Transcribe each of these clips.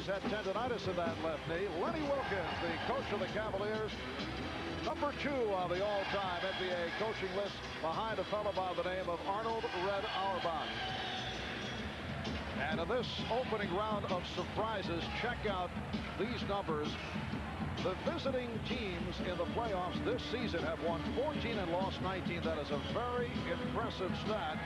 He's had tendonitis in that left knee. Lenny Wilkens, the coach of the Cavaliers, number 2 on the all-time NBA coaching list, behind a fellow by the name of Arnold Red Auerbach. And in this opening round of surprises, check out these numbers. The visiting teams in the playoffs this season have won 14 and lost 19. That is a very impressive stat.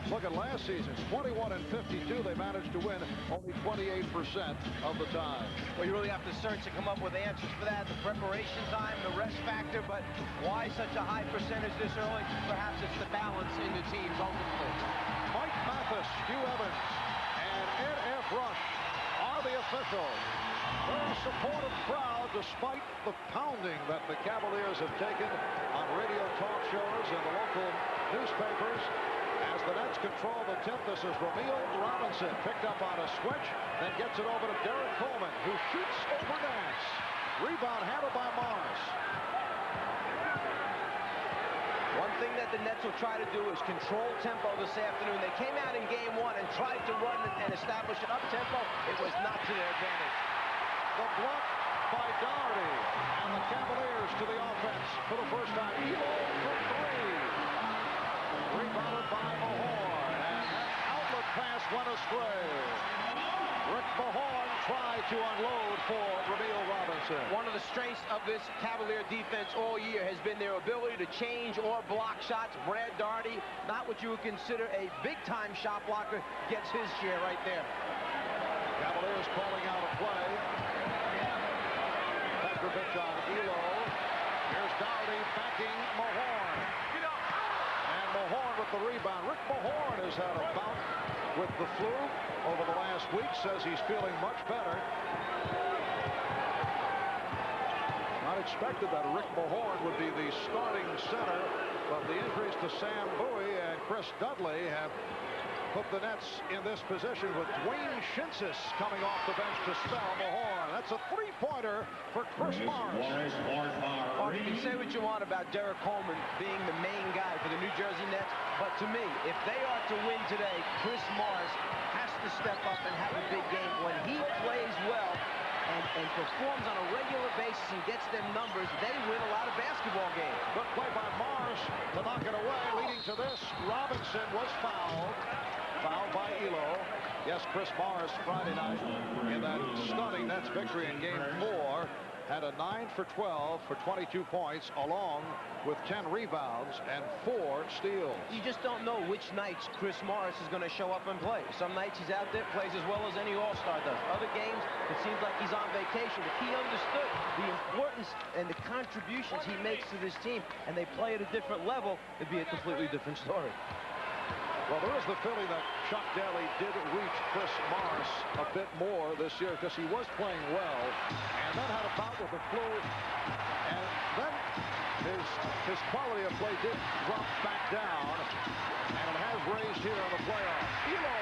Look at last season, 21 and 52. They managed to win only 28% of the time. Well, you really have to search to come up with answers for that. The preparation time, the rest factor, but why such a high percentage this early? Perhaps it's the balance in the teams ultimately. Mike Mathis, Hugh Evans, and Ed F. Rush are the officials. Very supportive crowd despite the pounding that the Cavaliers have taken on radio talk shows and the local newspapers. As the Nets control the tip, this is Romeo Robinson, picked up on a switch, then gets it over to Derek Coleman, who shoots over Nance. Rebound handled by Morris. One thing that the Nets will try to do is control tempo this afternoon. They came out in game 1 and tried to run and establish an up-tempo. It was not to their advantage. The block by Doherty, and the Cavaliers to the offense for the first time. Elo from 3. Rebounded by Mahorn, and that outlet pass went astray. Rick Mahorn tried to unload for Romeo Robinson. One of the strengths of this Cavalier defense all year has been their ability to change or block shots. Brad Doherty, not what you would consider a big-time shot blocker, gets his share right there. Cavaliers calling out a play. Petrovic on Elo. Here's Doherty backing Mahorn. And Mahorn with the rebound. Rick Mahorn has had a bout with the flu over the last week. Says he's feeling much better. Not expected that Rick Mahorn would be the starting center, but the injuries to Sam Bowie and Chris Dudley have put the Nets in this position with Dwayne Shinsis coming off the bench to spell Mahorn. That's a three-pointer for Chris Morris. Mark, you can say what you want about Derek Coleman being the main guy for the New Jersey Nets, but to me, if they are to win today, Chris Morris has to step up and have a big game. When he plays well and performs on a regular basis and gets them numbers, they win a lot of basketball games. Good play by Morris to knock it away, leading to this. Robinson was fouled. Fouled by Elo. Yes, Chris Morris Friday night in that stunning Nets victory in Game 4 had a 9 for 12 for 22 points, along with 10 rebounds and 4 steals. You just don't know which nights Chris Morris is going to show up and play. Some nights he's out there, plays as well as any All-Star does. Other games, it seems like he's on vacation. But he understood the importance and the contributions he makes to this team, and they play at a different level, it'd be a completely different story. Well, there is the feeling that Chuck Daly did reach Chris Morris a bit more this year because he was playing well and then had a bout with the flu, and then his quality of play did drop back down, and it has raised here in the playoffs. Elo.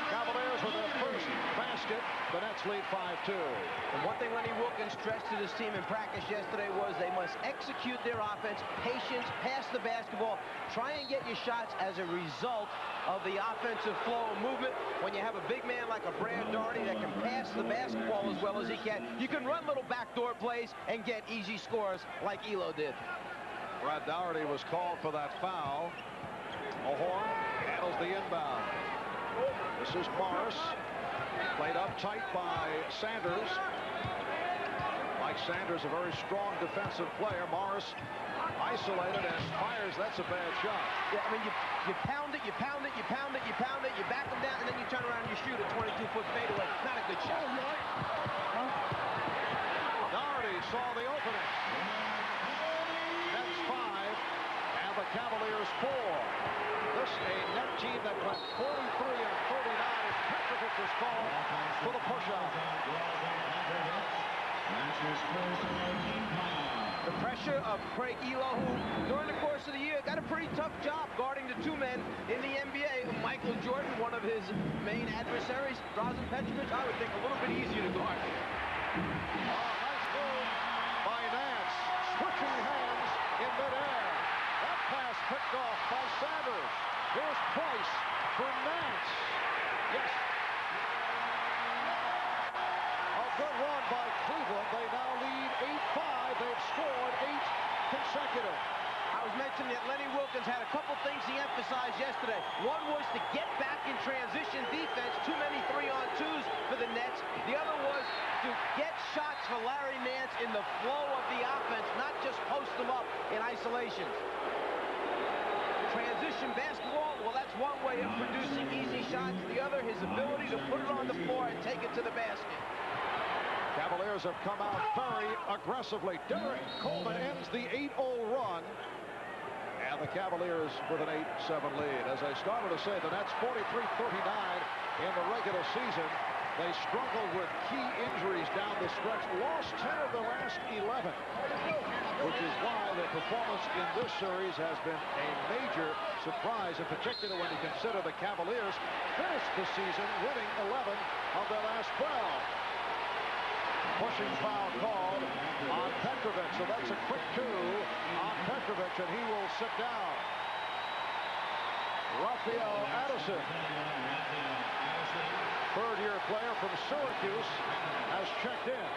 Cavaliers with their first basket. The Nets lead 5-2. And one thing Lenny Wilkens stressed to this team in practice yesterday was they must execute their offense, patience, pass the basketball, try and get your shots as a result of the offensive flow and movement. When you have a big man like a Brad Doherty that can pass the basketball as well as he can, you can run little backdoor plays and get easy scores like Elo did. Brad Doherty was called for that foul. Mahorn handles the inbound. This is Morris. Played up tight by Sanders. Mike Sanders, a very strong defensive player. Morris isolated and fires. That's a bad shot. Yeah, I mean, you pound it, you pound it, you pound it, you pound it, you back them down, and then you turn around and you shoot a 22-foot fadeaway. Not a good shot. Doherty saw the opening. Nets 5, and the Cavaliers 4. This a net team that went 43 and 39 as Petrovic was called for the push-out. The pressure of Craig Elo, who during the course of the year got a pretty tough job guarding the two men in the NBA. Michael Jordan, one of his main adversaries, Drazen Petrovic, I would think a little bit easier to guard. Nice move by Nance, switching hands in midair. That pass picked off by Sanders. Here's Price for Nance. Yes, run by Cleveland. They now lead 8-5. They've scored 8 consecutive. I was mentioning that Lenny Wilkens had a couple things he emphasized yesterday. One was to get back in transition defense, too many 3-on-2s for the Nets. The other was to get shots for Larry Nance in the flow of the offense, not just post them up in isolation. Transition basketball, well, that's one way of producing easy shots. The other, his ability to put it on the floor and take it to the basket. Cavaliers have come out very aggressively. Derek Coleman ends the 8-0 run. And the Cavaliers with an 8-7 lead. As I started to say, the Nets 43-39 in the regular season. They struggled with key injuries down the stretch. Lost 10 of the last 11. Which is why their performance in this series has been a major surprise, in particular when you consider the Cavaliers finished the season winning 11 of their last 12. Pushing foul called on Petrovic, so that's a quick 2 on Petrovic, and he will sit down. Rafael Addison, third-year player from Syracuse, has checked in.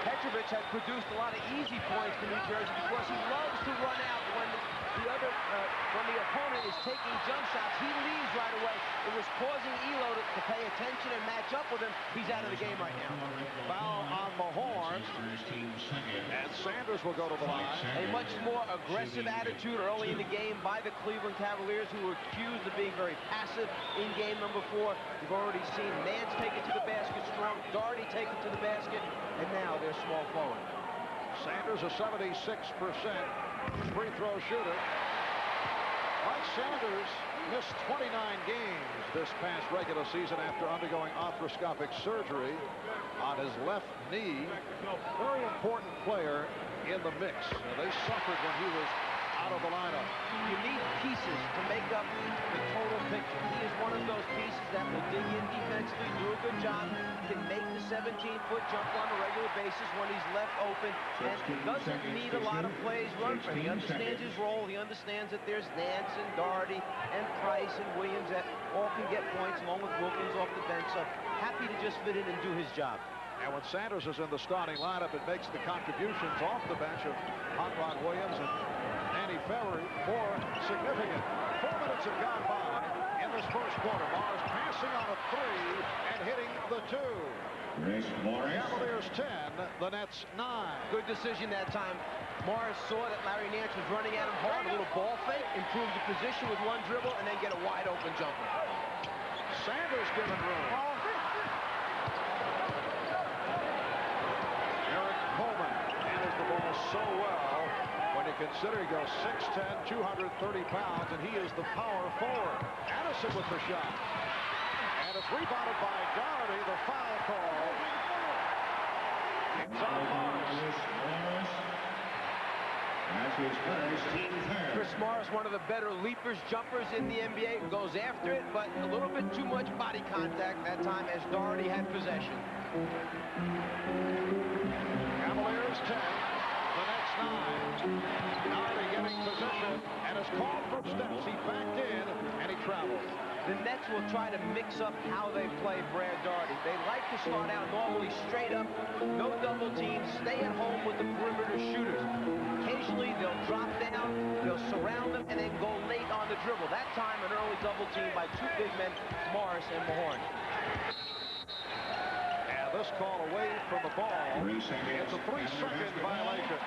Petrovic has produced a lot of easy points for New Jersey because he loves to run out when when the opponent is taking jump shots. He leaves right away. It was causing Elo to pay attention and match up with him. He's out of the game right now. Foul on Mahorn, and Sanders will go to the line. A much more aggressive attitude early in the game by the Cleveland Cavaliers, who were accused of being very passive in game number 4. You've already seen Nance take it to the basket strong, Doherty take it to the basket, and now they're small forward. Sanders a 76% free throw shooter. Mike Sanders missed 29 games this past regular season after undergoing arthroscopic surgery on his left knee. Very important player in the mix. They suffered when he was out of the lineup. You need pieces to make up the total picture. He is one of those pieces that will dig in defensively, do a good job, can make the 17-foot jump on a regular basis when he's left open, and doesn't need a lot of plays run for him. He understands his role. He understands that there's Nance and Doherty and Price and Williams that all can get points along with Wilkins off the bench. So happy to just fit in and do his job. And when Sanders is in the starting lineup, it makes the contributions off the bench of Hot Rod Williams and Danny Ferry more significant. 4 minutes have gone by in this first quarter. Morris passing on a 3 and hitting the 2. Cavaliers 10, the Nets 9. Good decision that time. Morris saw that Larry Nance was running at him hard, a little ball fake, improved the position with one dribble, and then get a wide open jumper. Sanders given room. Eric Coleman handles the ball so well. When you consider he goes 6'10", 230 pounds, and he is the power forward. Addison with the shot. And it's rebounded by Doherty, the foul call. It's on Morris. Chris Morris, one of the better leapers, jumpers in the NBA, goes after it, but a little bit too much body contact that time as Doherty had possession. Cavaliers 10. The Nets 9. Doherty getting position and is called for steps. He backed in and he traveled. The Nets will try to mix up how they play Brad Doherty. They like to start out normally straight up, no double teams, stay at home with the perimeter shooters. Occasionally they'll drop down, they'll surround them, and then go late on the dribble. That time an early double team by 2 big men, Morris and Mahorn. This call away from the ball. It's a 3-second violation.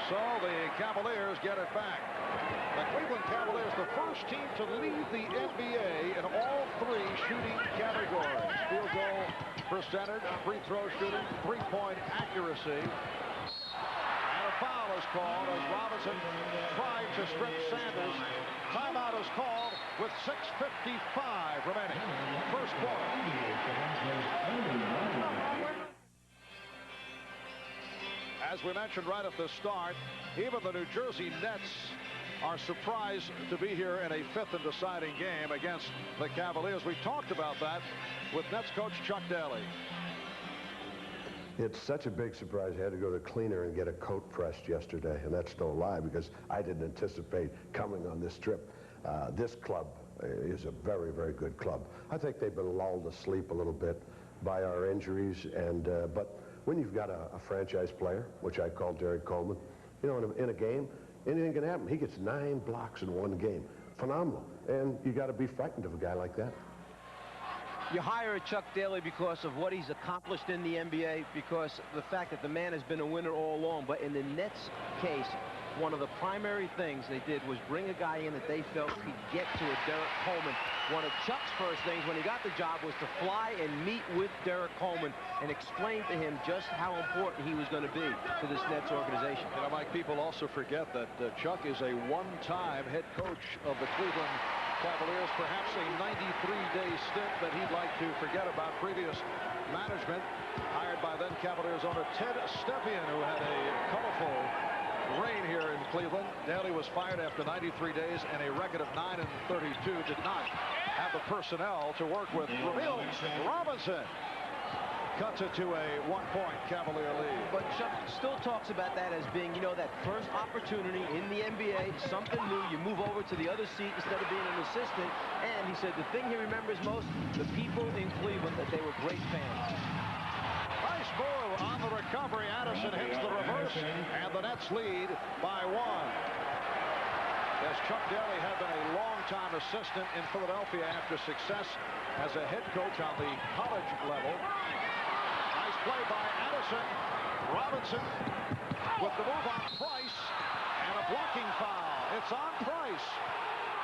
So the Cavaliers get it back. The Cleveland Cavaliers, the first team to lead the NBA in all 3 shooting categories. Field goal percentage, free throw shooting, 3-point accuracy. And a foul is called as Robinson tried to strip Sanders. Timeout is called with 6:55 remaining. First quarter. As we mentioned right at the start, even the New Jersey Nets are surprised to be here in a 5th and deciding game against the Cavaliers. We talked about that with Nets coach Chuck Daly. It's such a big surprise. I had to go to the cleaner and get a coat pressed yesterday, and that's no lie because I didn't anticipate coming on this trip. This club is a very, very good club. I think they've been lulled to sleep a little bit by our injuries, and but when you've got a franchise player, which I call Derek Coleman, you know, in a game, anything can happen. He gets 9 blocks in one game. Phenomenal. And you got to be frightened of a guy like that. You hire a Chuck Daly because of what he's accomplished in the NBA, because of the fact that the man has been a winner all along. But in the Nets case, one of the primary things they did was bring a guy in that they felt could get to a Derek Coleman. One of Chuck's first things when he got the job was to fly and meet with Derek Coleman and explain to him just how important he was going to be to this Nets organization. You know, Mike, people also forget that Chuck is a one-time head coach of the Cleveland Cavaliers, perhaps a 93-day stint that he'd like to forget about previous management, hired by then Cavaliers owner Ted Stepien, who had a colorful reign here in Cleveland. Daly was fired after 93 days and a record of 9-32. Did not have the personnel to work with. Ramil Robinson cuts it to a 1-point Cavalier lead. But Chuck still talks about that as being, you know, that first opportunity in the NBA, something new. You move over to the other seat instead of being an assistant. And he said the thing he remembers most, the people in Cleveland, that they were great fans. Nice move on the recovery. Addison hits the reverse, and the Nets lead by 1. As Chuck Daly had been a long-time assistant in Philadelphia after success as a head coach on the college level. Nice play by Addison. Robinson with the move on Price, and a blocking foul. It's on Price.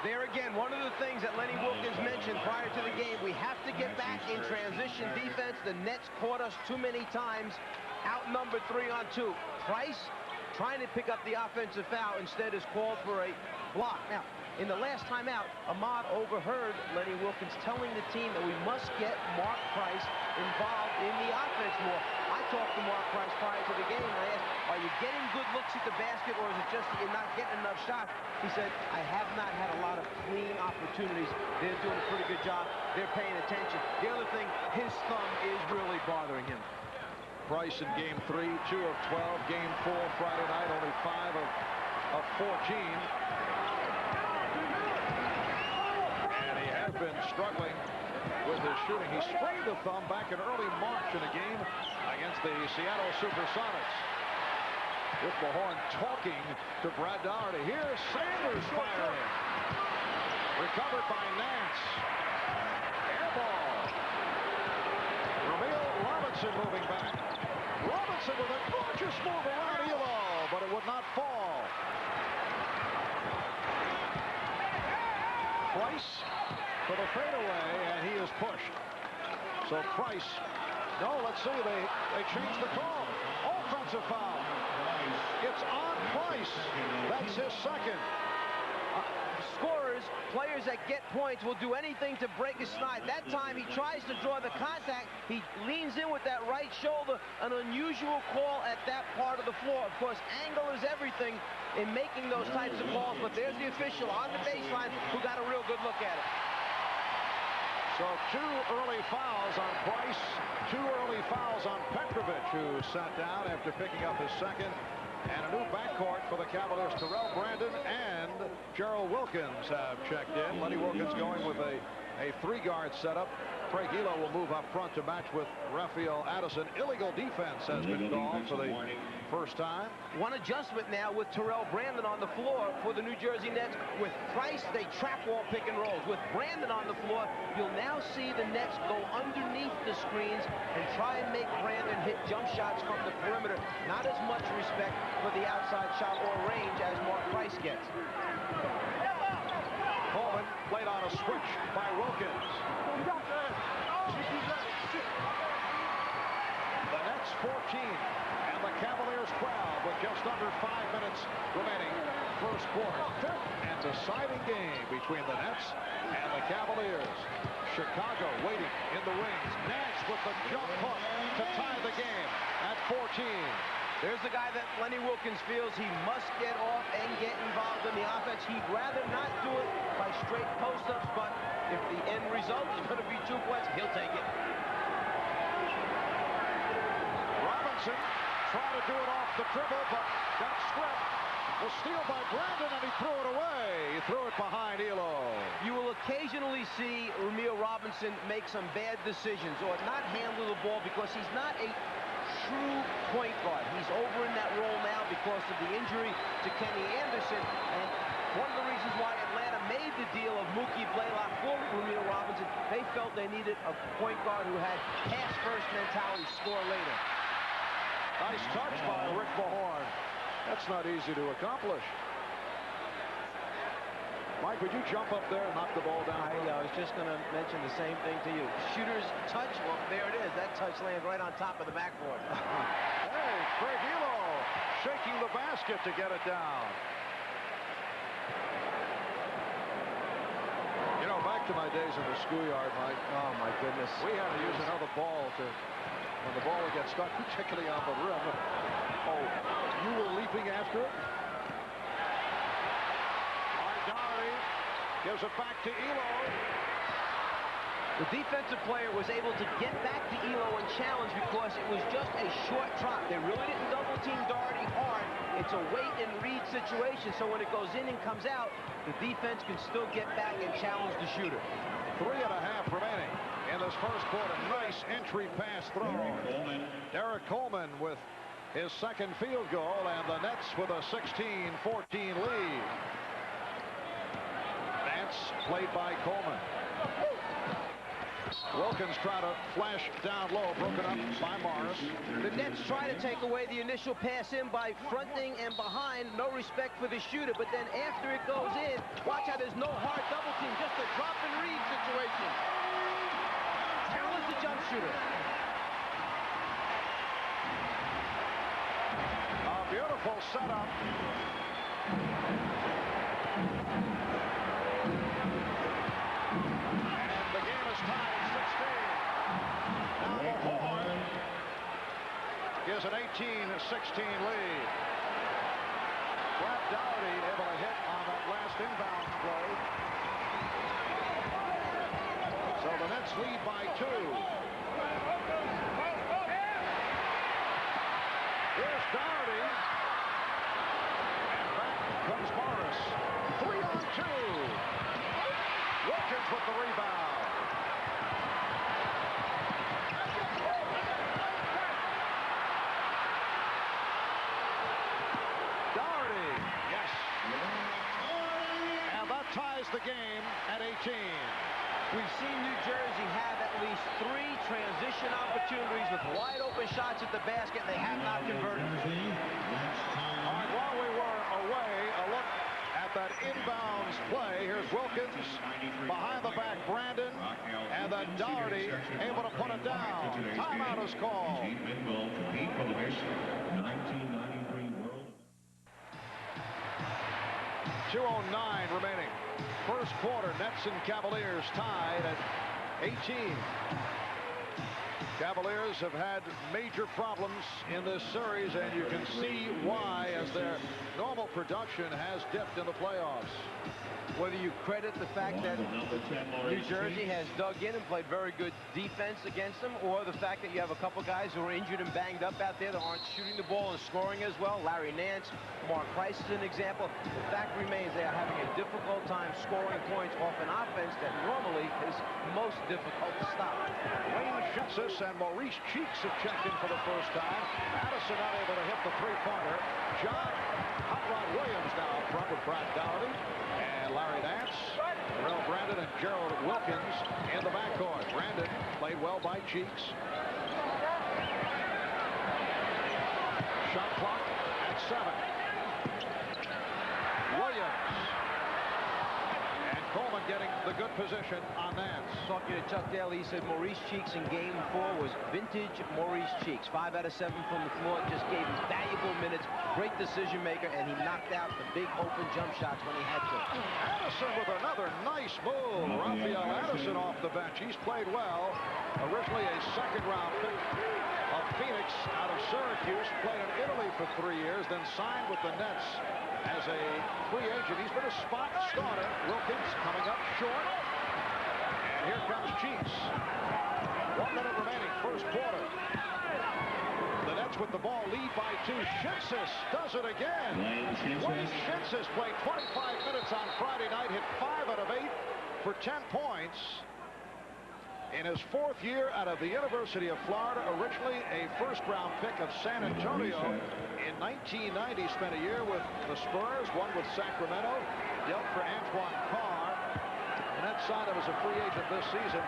There again, one of the things that Lenny Wilkens mentioned prior to the game, we have to get back in transition defense. The Nets caught us too many times, outnumbered 3-on-2. Price trying to pick up the offensive foul, instead is called for a block. Now, in the last time out, Ahmad overheard Lenny Wilkens telling the team that we must get Mark Price involved in the offense more. I talked to Mark Price prior to the game, and I asked, are you getting good looks at the basket, or is it just that you're not getting enough shots? He said, I have not had a lot of clean opportunities. They're doing a pretty good job. They're paying attention. The other thing, his thumb is really bothering him. Price in game 3, 2 of 12. Game 4 Friday night, only 5 of 14. And he has been struggling with his shooting. He sprained the thumb back in early March in a game against the Seattle Supersonics. With Mahorn talking to Brad Daugherty. Here's Sanders firing. Recovered by Nance. Air ball. Ramil Robinson moving back. Robinson with a gorgeous move around Elo, but it would not fall. Price for the fadeaway, and he is pushed. So Price, no, let's see, they changed the call. Offensive foul. It's on Price. That's his second. Scorers, players that get points, will do anything to break his stride. That time he tries to draw the contact. He leans in with that right shoulder. An unusual call at that part of the floor. Of course, angle is everything in making those types of calls, but there's the official on the baseline who got a real good look at it. So 2 early fouls on Price, 2 early fouls on Petrovic, who sat down after picking up his second. And a new backcourt for the Cavaliers. Terrell Brandon and Gerald Wilkins have checked in. Lenny Wilkins going with a 3-guard setup. Craig Elo will move up front to match with Raphael Addison. Illegal defense has been called for the first time. One adjustment now with Terrell Brandon on the floor for the New Jersey Nets. With Price, they trap wall pick and rolls. With Brandon on the floor, you'll now see the Nets go underneath the screens and try and make Brandon hit jump shots from the perimeter. Not as much respect for the outside shot or range as Mark Price gets. Coleman played on a switch by Wilkins. The Nets 14 and the Cavaliers 12 with just under 5 minutes remaining first quarter. Fifth and deciding game between the Nets and the Cavaliers. Chicago waiting in the wings. Nance with the jump hook to tie the game at 14. There's the guy that Lenny Wilkens feels he must get off and get involved in the offense. He'd rather not do it by straight post-ups, but if the end result is going to be 2 points, he'll take it. Robinson tried to do it off the dribble, but got stripped. The steal by Brandon, and he threw it away. He threw it behind Elo. You will occasionally see Ramil Robinson make some bad decisions or not handle the ball because he's not a true point guard. He's over in that role now because of the injury to Kenny Anderson. And one of the reasons why Atlanta made the deal of Mookie Blaylock for Ramil Robinson, they felt they needed a point guard who had pass-first mentality, score later. Nice touch by Rick Mahorn. That's not easy to accomplish. Mike, would you jump up there and knock the ball down? I was just going to mention the same thing to you. Shooter's touch, well, there it is. That touch lands right on top of the backboard. Hey, Craig Elo shaking the basket to get it down. You know, back to my days in the schoolyard, Mike. Oh, my goodness. We had to use another ball when the ball would get stuck, particularly on the rim. Oh, you were leaping after it? Gives it back to Elo. The defensive player was able to get back to Elo and challenge because it was just a short drop. They really didn't double team Doherty hard. It's a wait and read situation, so when it goes in and comes out, the defense can still get back and challenge the shooter. 3.5 remaining in this first quarter. Nice entry pass throw. Derek Coleman with his second field goal, and the Nets with a 16-14 lead. Played by Coleman. Wilkins trying to flash down low, broken up by Morris. The Nets try to take away the initial pass in by fronting and behind. No respect for the shooter, but then after it goes in, watch how there's no hard double team, just a drop and read situation. Talented jump shooter. A beautiful setup. Gives an 18-16 lead. Brad Doherty able to hit on that last inbound play. So the Nets lead by 2. Here's Doherty. And back comes Morris. 3-on-2. Wilkins with the rebound. Ties the game at 18. We've seen New Jersey have at least 3 transition opportunities with wide open shots at the basket. They have not converted. All right, while we were away, a look at that inbounds play. Here's Wilkins behind the back, Brandon, and then Doherty able to put it down. Timeout is called. 2:09 remaining. First quarter, Nets and Cavaliers tied at 18. Cavaliers have had major problems in this series, and you can see why, as their normal production has dipped in the playoffs. Whether you credit the fact that New Jersey has dug in and played very good defense against them, or the fact that you have a couple guys who are injured and banged up out there that aren't shooting the ball and scoring as well. Larry Nance, Mark Price is an example. The fact remains they are having a difficult time scoring points off an offense that normally is most difficult to stop. Wayne Shetsis and Maurice Cheeks have checked in for the first time. Addison not able to hit the three-pointer. John Hot Rod Williams now up front with Brad Doherty and Larry Nance, Terrell Brandon, and Gerald Wilkins in the backcourt. Brandon played well by Cheeks. Shot clock at 7. Williams. And Coleman getting the good position on Nance. Talking to Chuck Daly, he said Maurice Cheeks in game 4 was vintage Maurice Cheeks. 5 out of 7 from the floor, just gave him valuable minutes. Great decision maker, and he knocked out the big open jump shots when he had to. Addison with another nice move. Raphael Addison off the bench. He's played well. Originally a second-round pick of Phoenix out of Syracuse. Played in Italy for 3 years, then signed with the Nets as a free agent. He's been a spot starter. Wilkins coming up short. And here comes Cheeks. 1 minute remaining, first quarter. The Nets Nets with the ball, lead by 2. Shinsis does it again. Wayne Shinsis played 25 minutes on Friday night, hit 5 out of 8 for 10 points. In his 4th year out of the University of Florida, originally a first-round pick of San Antonio. In 1990, spent a year with the Spurs, one with Sacramento, dealt for Antoine Carr, and then signed him as a free agent this season.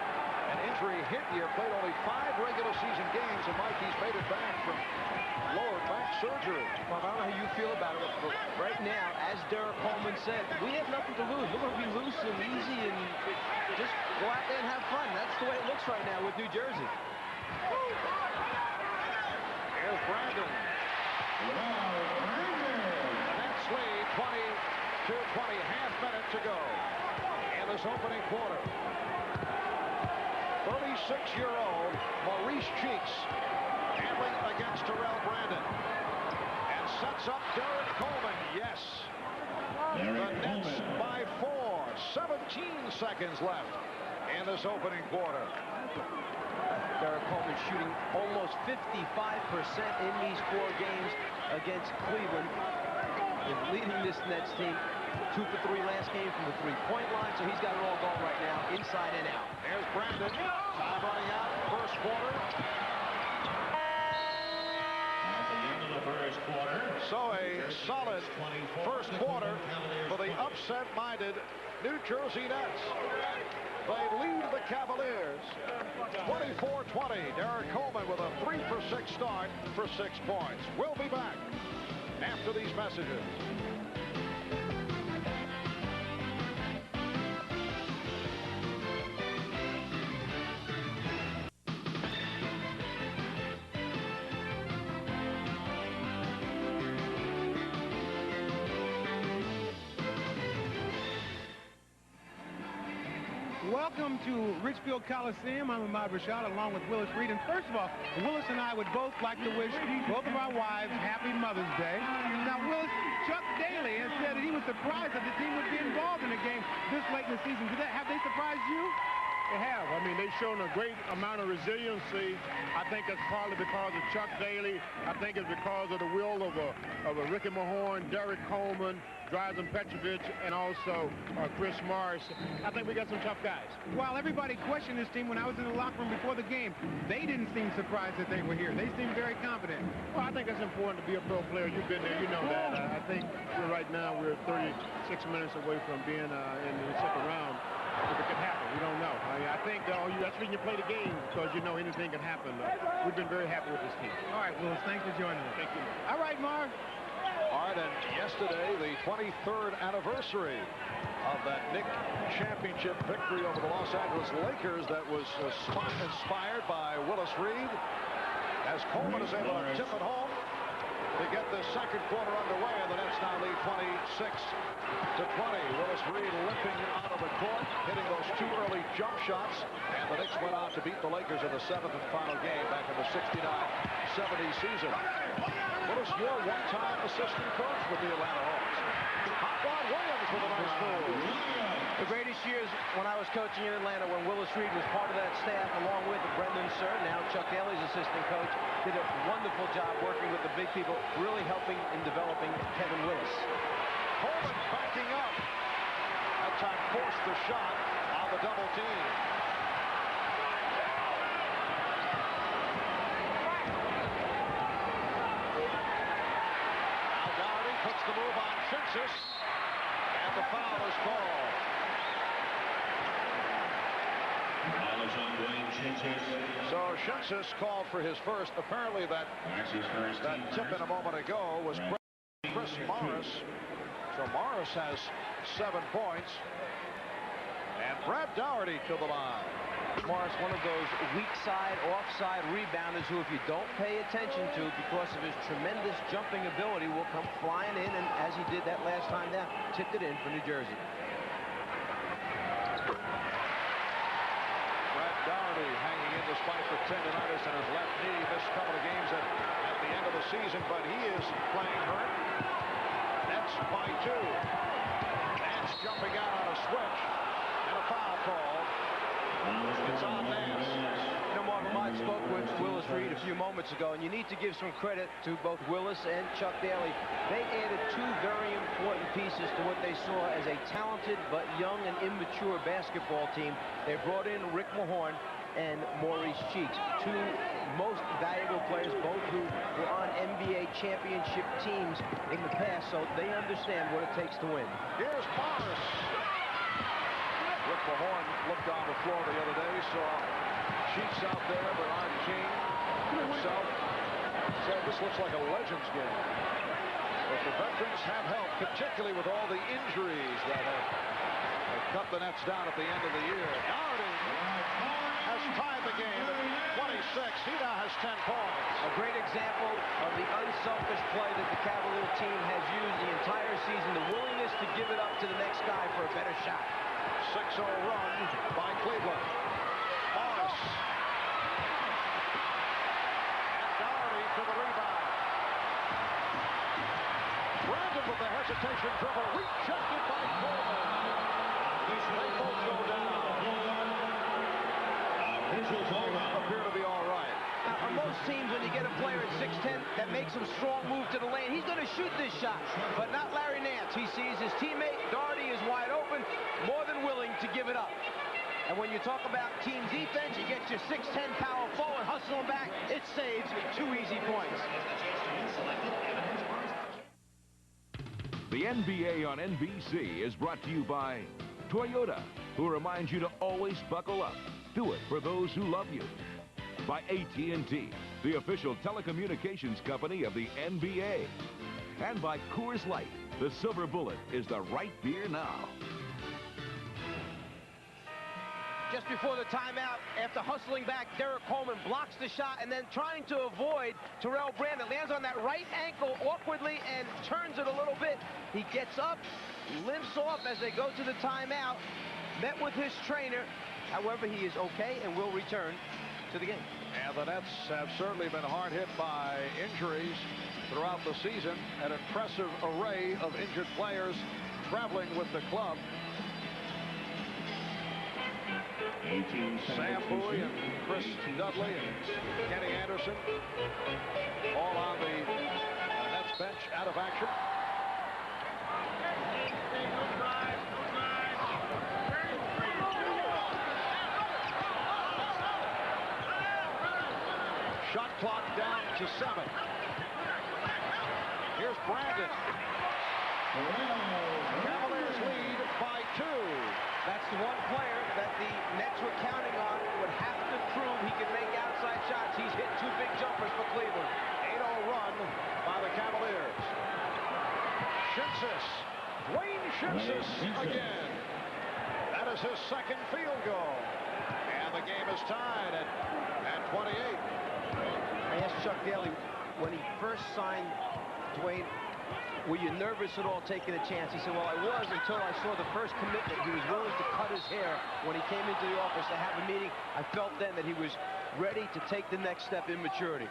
An injury hit year, played only 5 regular season games, and Mike, he's made it back from lower back surgery. Well, I don't know how you feel about it, but right now, as Derek Coleman said, we have nothing to lose. We're going to be loose and easy and just go out there and have fun. That's the way it looks right now with New Jersey. Here's Brandon. The Nets lead 20-20, half minute to go in this opening quarter. 36-year-old Maurice Cheeks handling against Terrell Brandon and sets up Derek Coleman. Yes. The Nets by 4. 17 seconds left in this opening quarter. Derek Coleman shooting almost 55% in these 4 games against Cleveland. Is leading this Nets team. 2 for 3 last game from the 3-point line, so he's got it all going right now, inside and out. There's Brandon. Time running out. First quarter. So a solid first quarter for the upset-minded New Jersey Nets. They lead the Cavaliers 24-20. Derek Coleman with a 3 for 6 start for 6 points. We'll be back after these messages. Welcome to Richfield Coliseum. I'm Ahmad Rashad along with Willis Reed. And first of all, Willis and I would both like to wish both of our wives happy Mother's Day. Now, Willis, Chuck Daly has said that he was surprised that the team would be involved in a game this late in the season. Have they surprised you? They have. I mean, they've shown a great amount of resiliency. I think that's partly because of Chuck Daly. I think it's because of the will of a Ricky Mahorn, Derek Coleman, Drazen Petrovic, and also Chris Morris. I think we got some tough guys. While everybody questioned this team when I was in the locker room before the game, they didn't seem surprised that they were here. They seemed very confident. Well, I think that's important to be a pro player. You've been there, you know that. I think right now we're 36 minutes away from being in the second round. If it could happen, we don't know. I think that's when you play the game, because you know anything can happen. We've been very happy with this team. All right, Willis, thanks for joining us. Thank you. All right, Marv. All right, and yesterday, the 23rd anniversary of that Knick championship victory over the Los Angeles Lakers that was inspired by Willis Reed, as Coleman is able to tip it home to get the second quarter underway, and the Nets now lead 26-20. Willis Reed limping out of the court, hitting those 2 early jump shots, and the Knicks went on to beat the Lakers in the 7th and final game back in the 69-70 season. Willis, your one-time assistant coach with the Atlanta Hawks. Hot Rod Williams with a nice move. The greatest years when I was coaching in Atlanta, when Willis Reed was part of that staff, along with Brendan Sir, now Chuck Daly's assistant coach, did a wonderful job working with the big people, really helping in developing Kevin Willis. Coleman backing up. That time forced the shot on the double team. Now Doherty puts the move on Shinsis, and the foul is called. So Shinsis called for his first. Apparently that tip in a moment ago was Chris Morris. So Morris has 7 points. And Brad Doherty to the line. Morris, one of those weak side, offside rebounders who, if you don't pay attention to, because of his tremendous jumping ability, will come flying in, and as he did that last time down, tipped it in for New Jersey. Brad Doherty hanging in despite the tendonitis in his left knee. Missed a couple of games at the end of the season, but he is playing hurt. Nets by 2. Nance jumping out on a switch, and a foul call. It's on Nance. You know, Marvin, I spoke with Willis Reed a few moments ago, and you need to give some credit to both Willis and Chuck Daly. They added two very important pieces to what they saw as a talented but young and immature basketball team. They brought in Rick Mahorn and Maurice Cheeks, two most valuable players, both who were on NBA championship teams in the past, so they understand what it takes to win. Here's Morris. Rick Mahorn looked on the floor the other day, saw Cheeks out there, Bernard King himself said this looks like a Legends game. But the veterans have helped, particularly with all the injuries that have cut the Nets down at the end of the year. Doherty has tied the game at 26. He now has 10 points. A great example of the unselfish play that the Cavalier team has used the entire season, the willingness to give it up to the next guy for a better shot. 6-0 run by Cleveland. Morris. And Doherty for the rebound. Brandon with the hesitation dribble. Rejected by Coleman. They both go down. Appear to be all right. Now, on most teams, when you get a player at 6'10", that makes him strong move to the lane, he's going to shoot this shot, but not Larry Nance. He sees his teammate, Doherty, is wide open, more than willing to give it up. And when you talk about team defense, you get your 6'10" power forward, hustle him back, it saves 2 easy points. The NBA on NBC is brought to you by Toyota, who reminds you to always buckle up. Do it for those who love you. By AT&T, the official telecommunications company of the NBA. And by Coors Light, the silver bullet is the right beer now. Just before the timeout, after hustling back, Derek Coleman blocks the shot and then trying to avoid Terrell Brandon. Lands on that right ankle awkwardly and turns it a little bit. He gets up, limps off as they go to the timeout. Met with his trainer. However, he is okay and will return to the game. And the Nets have certainly been hard hit by injuries throughout the season. An impressive array of injured players traveling with the club. Sam Bowie and Chris Dudley and Kenny Anderson all on the Nets bench out of action. Shot clock down to 7. Here's Brandon. Cavaliers lead by 2. That's the one player that the Nets were counting on, would have to prove he could make outside shots. He's hit 2 big jumpers for Cleveland. 8-0 run by the Cavaliers. Shinsis. Dwayne Shinsis again. That is his second field goal. And the game is tied at 28. I asked Chuck Daly when he first signed Dwayne, were you nervous at all taking a chance? He said, well, I was until I saw the first commitment. He was willing to cut his hair when he came into the office to have a meeting. I felt then that he was ready to take the next step in maturity.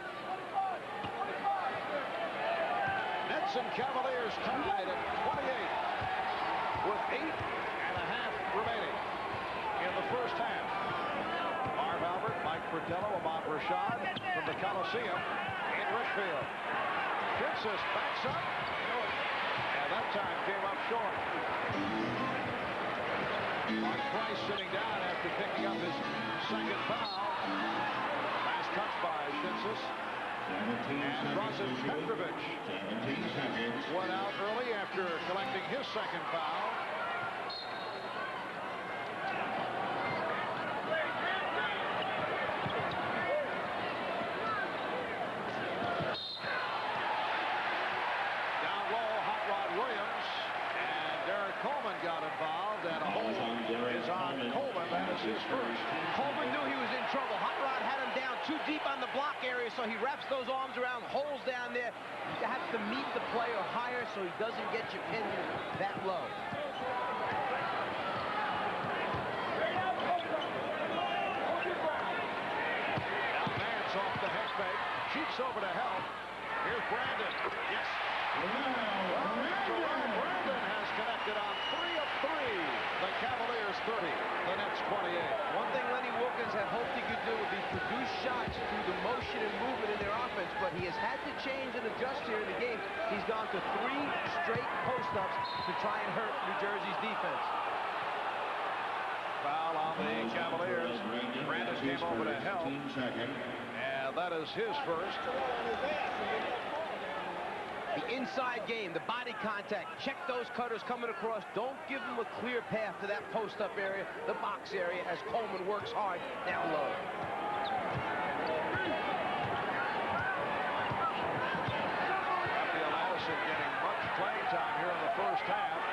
Nets and Cavaliers tied at 28 with 8.5 remaining in the first half. Marv Albert, Mike Fratello, Ahmad Rashad from the Coliseum in Richfield. Shinsis backs up. And that time came up short. Mark Price sitting down after picking up his second foul. Last touch by Shinsis. And Drazen Petrovic went out early after collecting his second foul. Coleman got involved, and a hold is on Coleman. That is his first. Coleman knew he was in trouble. Hot Rod had him down too deep on the block area, so he wraps those arms around, holes down there. You have to meet the player higher so he doesn't get you pinned that low. Now Nance off the head fake. Cheeks over to help. Here's Brandon. Yes. Brandon has connected on 3 of 3. The Cavaliers 30, the Nets 28. One thing Lenny Wilkins had hoped he could do would be produce shots through the motion and movement gone to 3 straight post-ups to try and hurt New Jersey's defense. Foul on the Cavaliers. Brandon came over to help. And that is his first. The inside game, the body contact. Check those cutters coming across. Don't give them a clear path to that post-up area, the box area, as Coleman works hard down low. Getting much playing time here in the first half.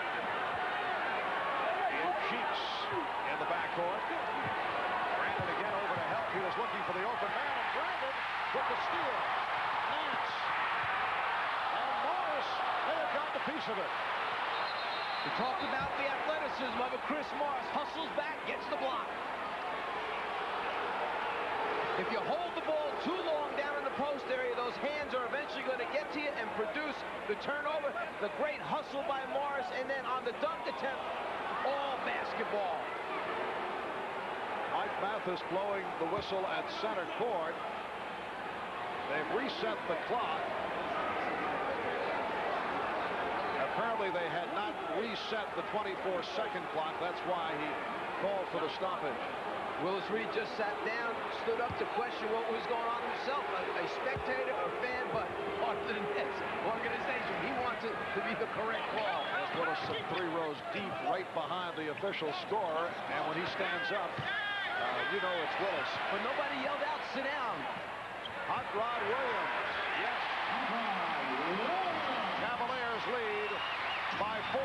And Cheeks in the backcourt. Brandon again over to help. He was looking for the open man, and Brandon with the steal. Nance. And Morris may have got the piece of it. We talked about the athleticism of a Chris Morris. Hustles back, gets the block. If you hold the ball too long down in the post area, those hands are eventually going to get to you and produce the turnover. The great hustle by Morris, and then on the dunk attempt, all basketball. Mike Mathis blowing the whistle at center court. They've reset the clock. Apparently they had not reset the 24-second clock. That's why he called for the stoppage. Willis Reed just sat down, stood up to question what was going on himself. A spectator, a fan, but part of the Nets organization. He wants it to be the correct call. As Willis 3 rows deep right behind the official scorer. And when he stands up, you know it's Willis. But nobody yelled out, sit down. Hot Rod Williams. Yes. Cavaliers lead by 4.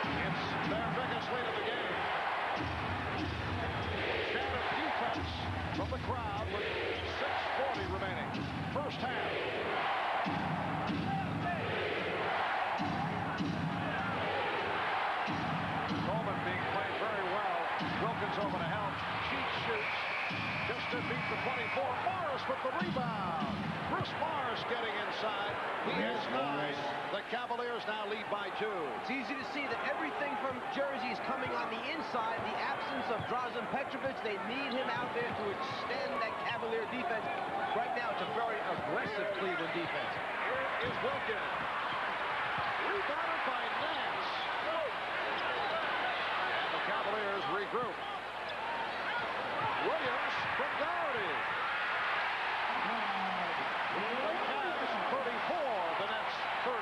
It's their biggest lead of the game. From the crowd with 6:40 remaining. First half. Coleman being played very well. Wilkins over to help. Cheeks shoots. Just to beat the 24. Morris with the rebound. Bruce Morris getting inside. He has 9. The Cavaliers now lead by 2. It's easy to see that everything from Jersey is coming on the inside. The absence of Drazen Petrovic, they need him out there to extend that Cavalier defense. Right now, it's a very aggressive Cleveland defense. Here is Wilkins. Rebounded by Nance. And the Cavaliers regroup. Williams from Doherty. The Cavs 34, the Nets 30.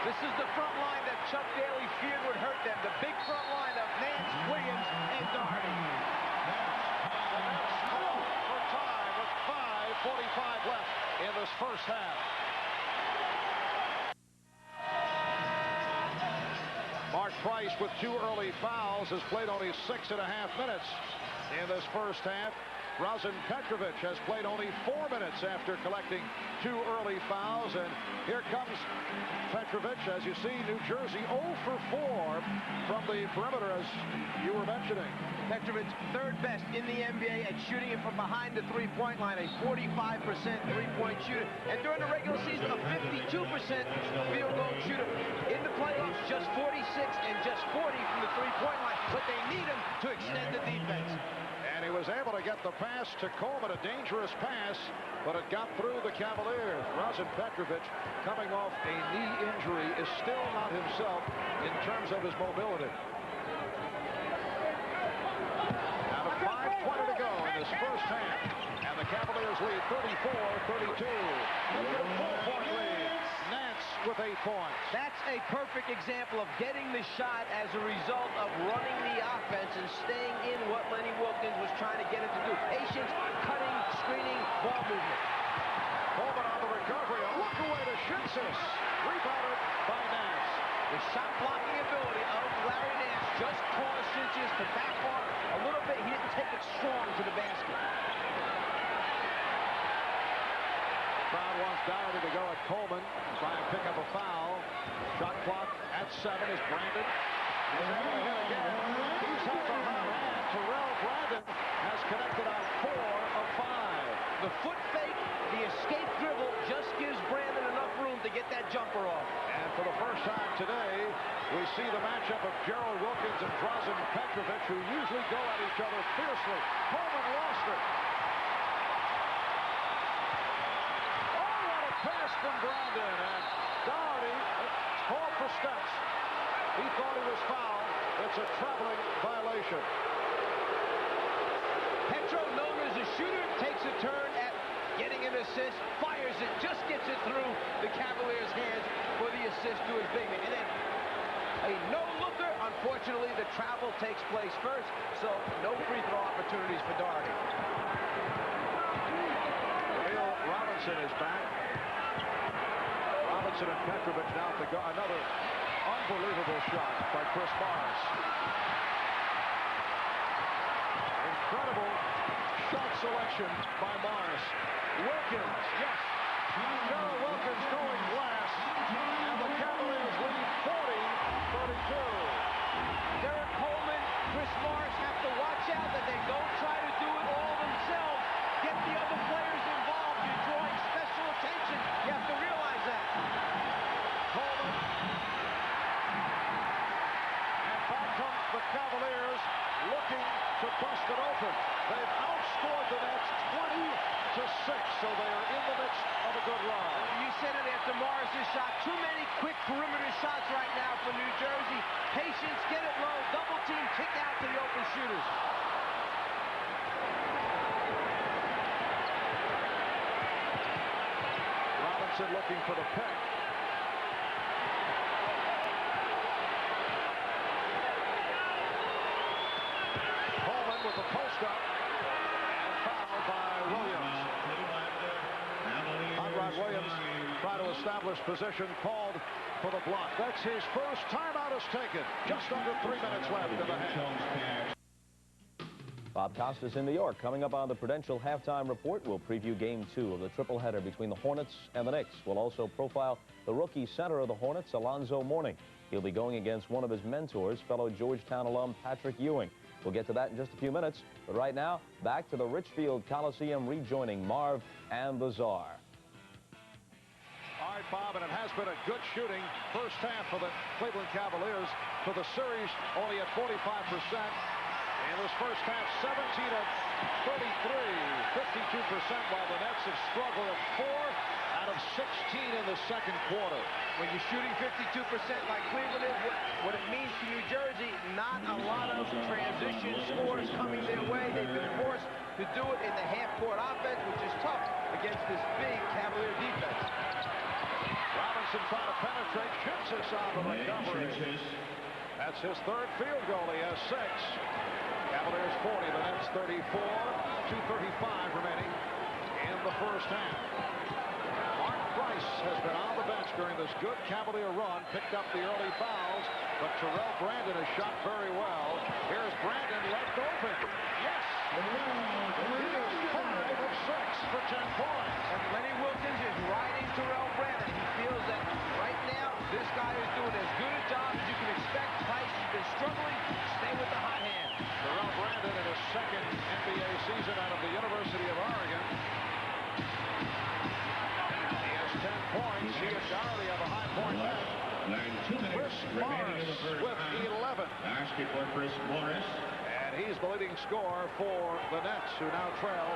This is the front line that Chuck Daly feared would hurt them. The big front line of Nance, Williams, and Doherty. The Nets call for time with 5:45 left in this first half. Mark Price with 2 early fouls has played only 6.5 minutes in this first half. Drazen Petrovic has played only 4 minutes after collecting 2 early fouls. And here comes Petrovic. As you see, New Jersey 0 for 4 from the perimeter, as you were mentioning. Petrovic, 3rd best in the NBA at shooting it from behind the three-point line, a 45% three-point shooter. And during the regular season, a 52% field goal shooter. In the playoffs, just 46 and just 40 from the three-point line. But they need him to extend the defense. And he was able to get the pass to Coleman, a dangerous pass, but it got through the Cavaliers. Drazen Petrovic, coming off a knee injury, is still not himself in terms of his mobility. Now to 5:20 to go in this first half, and the Cavaliers lead 34-32. Look at a 4-point lead. Nance with 8 points. That's a perfect example of getting the shot as a result of running the offense and staying in what Lenny Wilkins was trying to get him to do. Patience, cutting, screening, ball movement. Coleman on the recovery. A look away to Shinsis. Rebounded by Nance. The shot blocking ability of Larry Nance just caused Shinsis to back off a little bit. He didn't take it strong to the basket. Crowd wants Doherty to go at Coleman, try and pick up a foul. Shot clock at 7 is Brandon. He's able to hit again. He's held the hot hand. Terrell Brandon has connected on 4 of 5. The foot fake, the escape dribble just gives Brandon enough room to get that jumper off. And for the first time today, we see the matchup of Gerald Wilkins and Drazen Petrovic, who usually go at each other fiercely. Coleman lost it. pass from Brandon, and Doherty called for steps. He thought he was fouled. It's a traveling violation. Petro, known as a shooter, takes a turn at getting an assist, fires it, just gets it through the Cavaliers' hands for the assist to his big man. And then a no-looker. Unfortunately, the travel takes place first, so no free throw opportunities for Doherty. Bill Robinson is back. Robinson and Petrovic now to go. Another unbelievable shot by Chris Morris. Incredible shot selection by Morris. Wilkins, yes. Gerald Wilkins going last, and the Cavaliers lead 40-32. Derek Coleman, Chris Morris have to watch out that they don't try to do it all themselves. Get the other players involved. You're drawing special attention. You have to realize that. Coleman. And back come the Cavaliers looking to bust it open. They've outscored the Nets 20-6, so they are in the midst of a good run. You said it after Morris' shot. Too many quick perimeter shots right now for New Jersey. Patience, get it low, double team, kick out to the open shooters. Robinson looking for the pick. Coleman with the post up, and fouled by Williams. Conrad Williams trying to establish position, called for the block. That's his first timeout is taken. Just under 3 minutes left in the half. Bob Costas in New York. Coming up on the Prudential Halftime Report, we'll preview Game 2 of the tripleheader between the Hornets and the Knicks. We'll also profile the rookie center of the Hornets, Alonzo Mourning. He'll be going against one of his mentors, fellow Georgetown alum Patrick Ewing. We'll get to that in just a few minutes. But right now, back to the Richfield Coliseum, rejoining Marv and the Czar. All right, Bob, and it has been a good shooting first half for the Cleveland Cavaliers. For the series, only at 45%. In this first half, 17 of 33, 52%, while the Nets have struggled at 4 out of 16 in the second quarter. When you're shooting 52% like Cleveland is, what it means to New Jersey, not a lot of transition scores coming their way. They've been forced to do it in the half-court offense, which is tough against this big Cavalier defense. Robinson trying to penetrate, shoots this on the recovery. That's his third field goal. He has 6. Cavaliers 40, the Nets 34, 2:35 remaining in the first half. Mark Price has been on the bench during this good Cavalier run, picked up the early fouls, but Terrell Brandon has shot very well. Here's Brandon left open. Yes! He is 5 of 6 for 10 points. And Lenny Wilkins is riding Terrell Brandon. He feels that right now this guy is doing as good a job as you can expect. Price has been struggling. Stay with the hot hand. Terrell Brandon in his second NBA season out of the University of Oregon. He has 10 points. He and Doherty have a high point net. Chris Morris with 11. Basketball, Chris Morris. And he's the leading scorer for the Nets, who now trail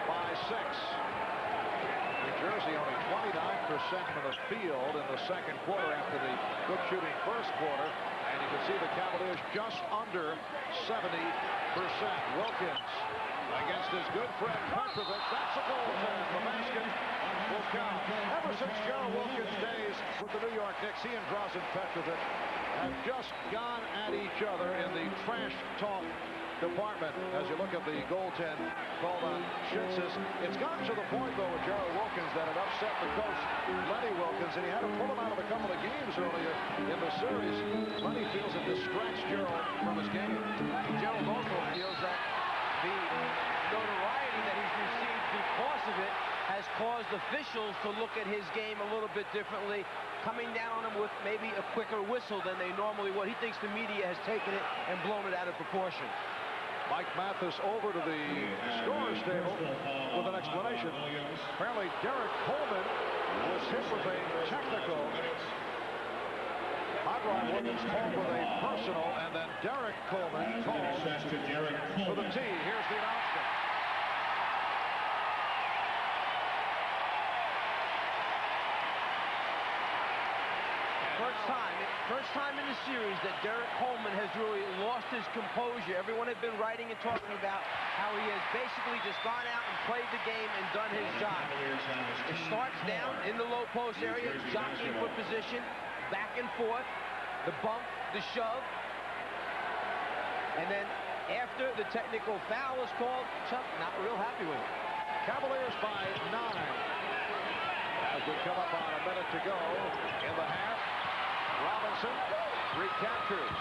by 6. New Jersey only 29% from the field in the second quarter after the good shooting first quarter. And you can see the Cavaliers just under 70%. Wilkins against his good friend Petrovic. That's a goaltend. The basket will count. Ever since Gerald Wilkins' days with the New York Knicks, he and Drazen Petrovic have just gone at each other in the trash talk department. As you look at the goaltend called on Schitzes, it's gotten to the point, though, with Gerald Wilkins that it upset the coach, Lenny Wilkins, and he had to pull him out of a couple of games earlier in the series. Lenny feels it distracts Gerald from his game. Gerald also feels that the notoriety that he's received because of it has caused officials to look at his game a little bit differently, coming down on him with maybe a quicker whistle than they normally would. He thinks the media has taken it and blown it out of proportion. Mike Mathis over to the scorer's table with an explanation. Apparently Derek Coleman was hit with a technical. Conrad Williams called with a personal, and then Derek Coleman called for the tee. Here's the announcement. first time in the series that Derek Coleman has really lost his composure. Everyone had been writing and talking about how he has basically just gone out and played the game and done his job. It starts down in the low post area, jockeying for position, back and forth, the bump, the shove, and then after the technical foul is called, Chuck not real happy with it. Cavaliers by 9. As we come up on a minute to go in the half, Robinson recaptures.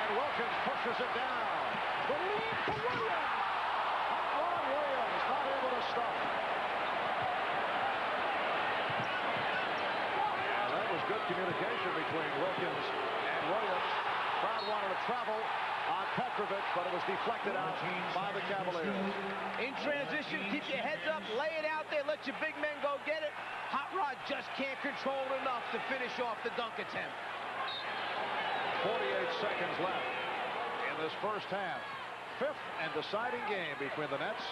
And Wilkins pushes it down. The lead for Williams. Ron Williams not able to stop it. And that was good communication between Wilkins and Williams. Brown wanted to travel on Petrovic, but it was deflected out by the Cavaliers. In transition, keep your heads up, lay it out there, let your big men go get it. Hot Rod just can't control it enough to finish off the dunk attempt. 48 seconds left in this first half. Fifth and deciding game between the Nets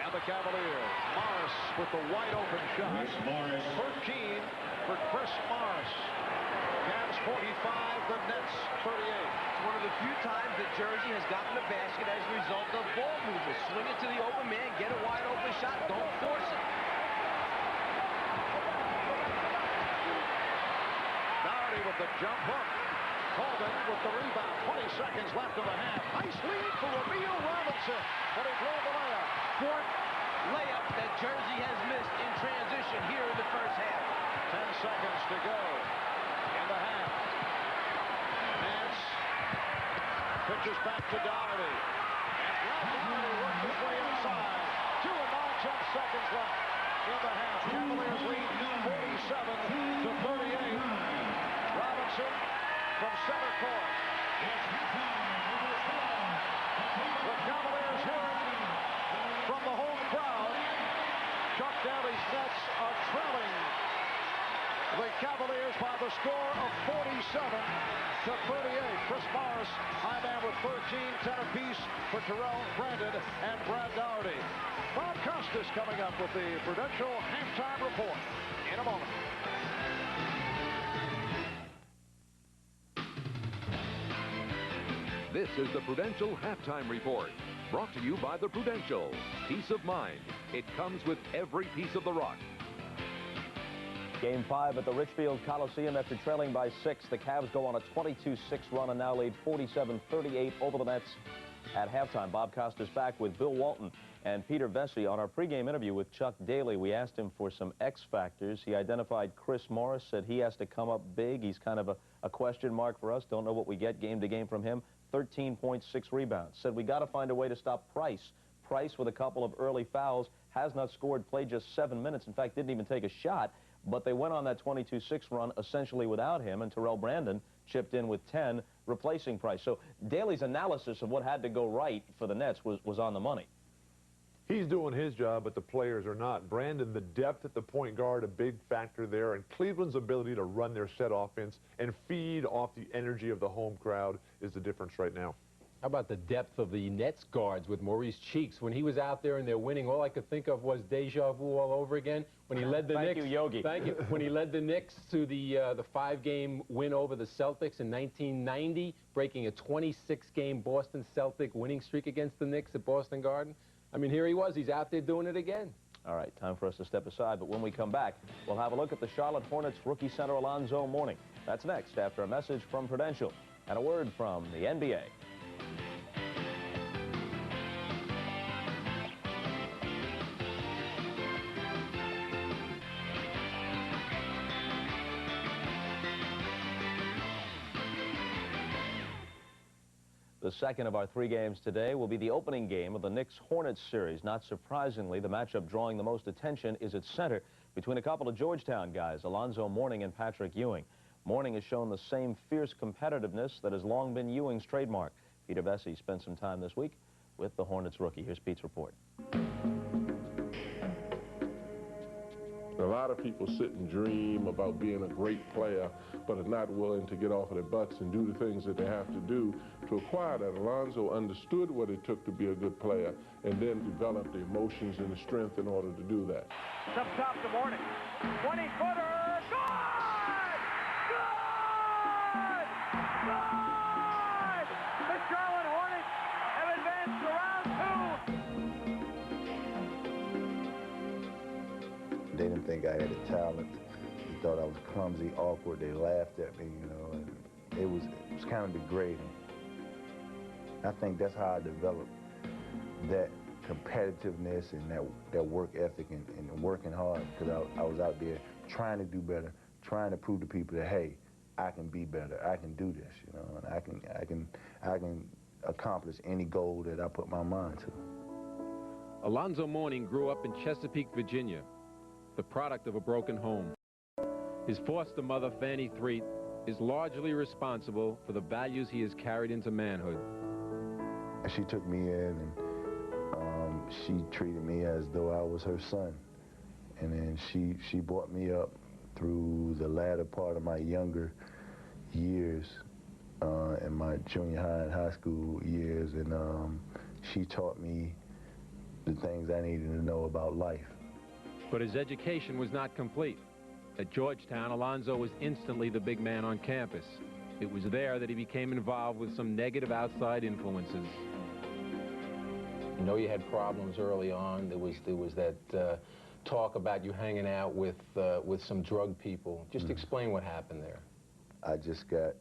and the Cavaliers. Morris with the wide open shot. 13 for Chris Morris. Cavs 45, the Nets 38. It's one of the few times that Jersey has gotten the basket as a result of ball movement. Swing it to the open man, get a wide open shot, don't force it. Doherty with the jump hook. Coleman with the rebound. 20 seconds left in the half. Nice lead for Ramil Robinson, but he blew the layup. Fourth layup that Jersey has missed in transition here in the first half. 10 seconds to go in the half. Nance pitches back to Doherty. And Doherty works his way inside. 2 and 9 seconds left in the half. Cavaliers lead 47 to 38. Robinson from center court. The Cavaliers hearing from the home crowd. Chuck Daly's Nets are trailing the Cavaliers by the score of 47 to 38. Chris Morris, high man with 13, 10 apiece for Terrell Brandon and Brad Doherty. Bob Costas coming up with the Prudential halftime report in a moment. This is the Prudential Halftime Report, brought to you by the Prudential. Peace of mind. It comes with every piece of the rock. Game 5 at the Richfield Coliseum. After trailing by 6, the Cavs go on a 22-6 run and now lead 47-38 over the Nets at halftime. Bob Costas back with Bill Walton and Peter Vesey. On our pregame interview with Chuck Daly, we asked him for some X factors. He identified Chris Morris, said he has to come up big. He's kind of a question mark for us. Don't know what we get game to game from him. 13.6 rebounds. Said we got to find a way to stop Price. Price, with a couple of early fouls, has not scored, played just 7 minutes. In fact, didn't even take a shot. But they went on that 22-6 run essentially without him, and Terrell Brandon chipped in with 10, replacing Price. So Daly's analysis of what had to go right for the Nets was on the money. He's doing his job, but the players are not. Brandon, the depth at the point guard, a big factor there, and Cleveland's ability to run their set offense and feed off the energy of the home crowd is the difference right now. How about the depth of the Nets guards with Maurice Cheeks? When he was out there and they're winning, all I could think of was deja vu all over again. When he led the Knicks. Thank you, Yogi. Thank you. When he led the Knicks to the 5-game win over the Celtics in 1990, breaking a 26-game Boston Celtic winning streak against the Knicks at Boston Garden. I mean, here he was. He's out there doing it again. All right, time for us to step aside. But when we come back, we'll have a look at the Charlotte Hornets rookie center Alonzo Mourning. That's next after a message from Prudential and a word from the NBA. The second of our 3 games today will be the opening game of the Knicks-Hornets series. Not surprisingly, the matchup drawing the most attention is at center between a couple of Georgetown guys, Alonzo Mourning and Patrick Ewing. Mourning has shown the same fierce competitiveness that has long been Ewing's trademark. Peter Vesey spent some time this week with the Hornets rookie. Here's Pete's report. A lot of people sit and dream about being a great player, but are not willing to get off of their butts and do the things that they have to do to acquire that. Alonzo understood what it took to be a good player and then developed the emotions and the strength in order to do that. Up top to Mourning. 20-footer! didn't think I had the talent. They thought I was clumsy, awkward. They laughed at me, you know, and it was kind of degrading. I think that's how I developed that competitiveness and that work ethic and working hard, because I was out there trying to do better, trying to prove to people that, hey, I can be better, I can do this, you know, and I can accomplish any goal that I put my mind to. Alonzo Mourning grew up in Chesapeake, Virginia, the product of a broken home. His foster mother, Fanny Threet, is largely responsible for the values he has carried into manhood. She took me in and she treated me as though I was her son. And then she brought me up through the latter part of my younger years, in my junior high and high school years, and she taught me the things I needed to know about life. But his education was not complete. At Georgetown, Alonzo was instantly the big man on campus. It was there that he became involved with some negative outside influences. You know, you had problems early on. There was that talk about you hanging out with some drug people. Just explain what happened there. I just got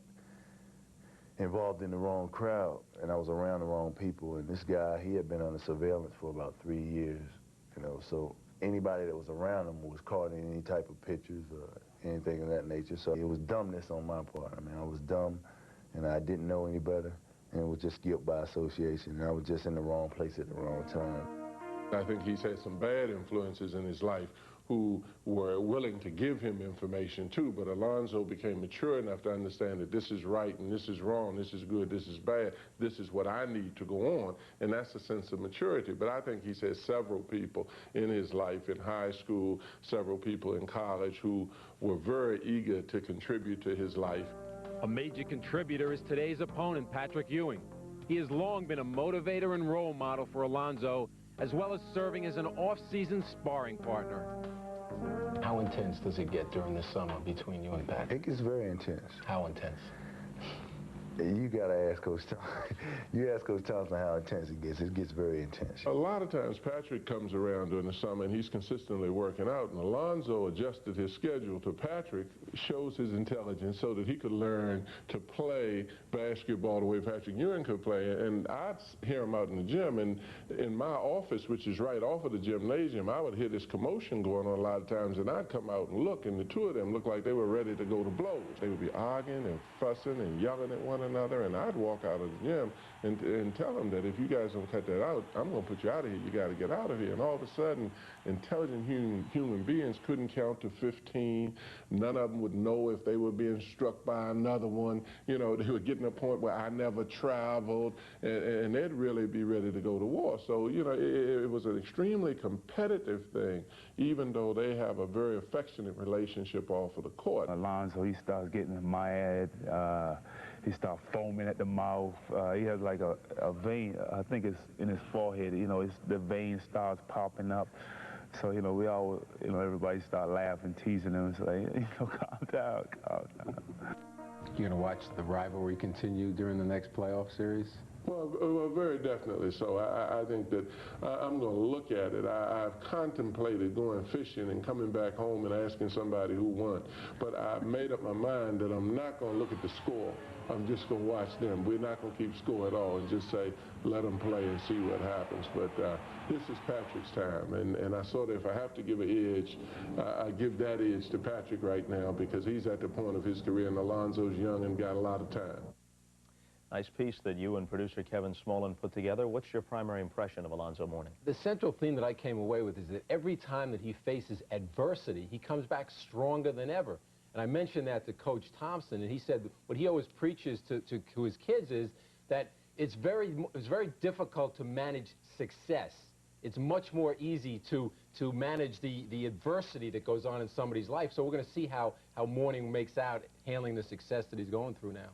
involved in the wrong crowd, and I was around the wrong people. And this guy, he had been under surveillance for about 3 years, you know, so anybody that was around him was caught in any type of pictures or anything of that nature. So it was dumbness on my part. I mean, I was dumb, and I didn't know any better, and it was just guilt by association. And I was just in the wrong place at the wrong time. I think he's had some bad influences in his life who were willing to give him information too, but Alonzo became mature enough to understand that this is right and this is wrong, this is good, this is bad, this is what I need to go on, and that's a sense of maturity. But I think he's had several people in his life, in high school, several people in college who were very eager to contribute to his life. A major contributor is today's opponent, Patrick Ewing. He has long been a motivator and role model for Alonzo, as well as serving as an off-season sparring partner. How intense does it get during the summer between you and Patrick? It gets very intense. How intense? You gotta ask Coach Thompson. You ask Coach Thompson how intense it gets. It gets very intense. A lot of times Patrick comes around during the summer and he's consistently working out, and Alonzo adjusted his schedule to Patrick, shows his intelligence so that he could learn to play basketball the way Patrick Ewing could play. And I'd hear him out in the gym, and in my office, which is right off of the gymnasium, I would hear this commotion going on a lot of times, and I'd come out and look, and the two of them looked like they were ready to go to blows. They would be arguing and fussing and yelling at one another, and I'd walk out of the gym and tell them that if you guys don't cut that out, I'm going to put you out of here. You got to get out of here. And all of a sudden, intelligent human beings couldn't count to 15. None of them would know if they were being struck by another one. You know, they were getting to a point where I never traveled, and they'd really be ready to go to war. So, you know, it was an extremely competitive thing, even though they have a very affectionate relationship off of the court. Alonzo, he starts getting mad. He starts foaming at the mouth. He has like a vein, I think it's in his forehead, you know, the vein starts popping up. So, you know, we all, you know, everybody start laughing, teasing him, and say, you know, calm down, calm down. You're going to watch the rivalry continue during the next playoff series? Well, very definitely so. I think that I'm going to look at it. I've contemplated going fishing and coming back home and asking somebody who won. But I've made up my mind that I'm not going to look at the score. I'm just going to watch them. We're not going to keep score at all and just say, let them play and see what happens. But this is Patrick's time. And I sort of, if I have to give an edge, I give that edge to Patrick right now because he's at the point of his career and Alonzo's young and got a lot of time. Nice piece that you and producer Kevin Smolin put together. What's your primary impression of Alonzo Mourning? The central theme that I came away with is that every time that he faces adversity, he comes back stronger than ever. And I mentioned that to Coach Thompson, and he said what he always preaches to his kids is that it's very difficult to manage success. It's much more easy to manage the adversity that goes on in somebody's life. So we're going to see how Mourning makes out handling the success that he's going through now.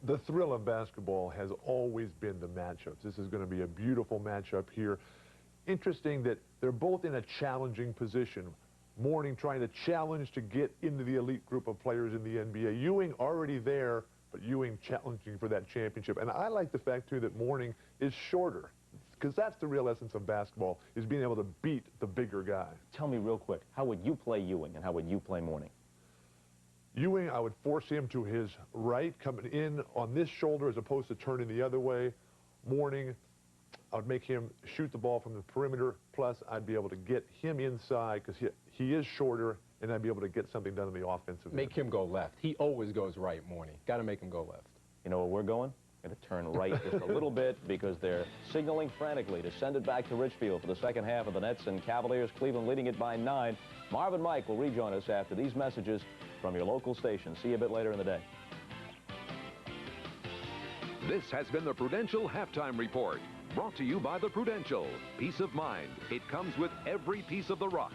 The thrill of basketball has always been the matchups. This is going to be a beautiful matchup here. Interesting that they're both in a challenging position. Mourning trying to challenge to get into the elite group of players in the NBA. Ewing already there, but Ewing challenging for that championship. And I like the fact, too, that Mourning is shorter. because that's the real essence of basketball, is being able to beat the bigger guy. Tell me real quick, how would you play Ewing and how would you play Mourning? Ewing, I would force him to his right, coming in on this shoulder as opposed to turning the other way. Mourning, I would make him shoot the ball from the perimeter, plus I'd be able to get him inside because he is shorter, and I'd be able to get something done in the offensive end. Make him go left. He always goes right, Mourning. Got to make him go left. You know where we're going? Going to turn right just a little bit because they're signaling frantically to send it back to Richfield for the second half of the Nets and Cavaliers. Cleveland leading it by 9. Marv and Mike will rejoin us after these messages from your local station. See you a bit later in the day. This has been the Prudential Halftime Report, brought to you by the Prudential. Peace of mind. It comes with every piece of the rock.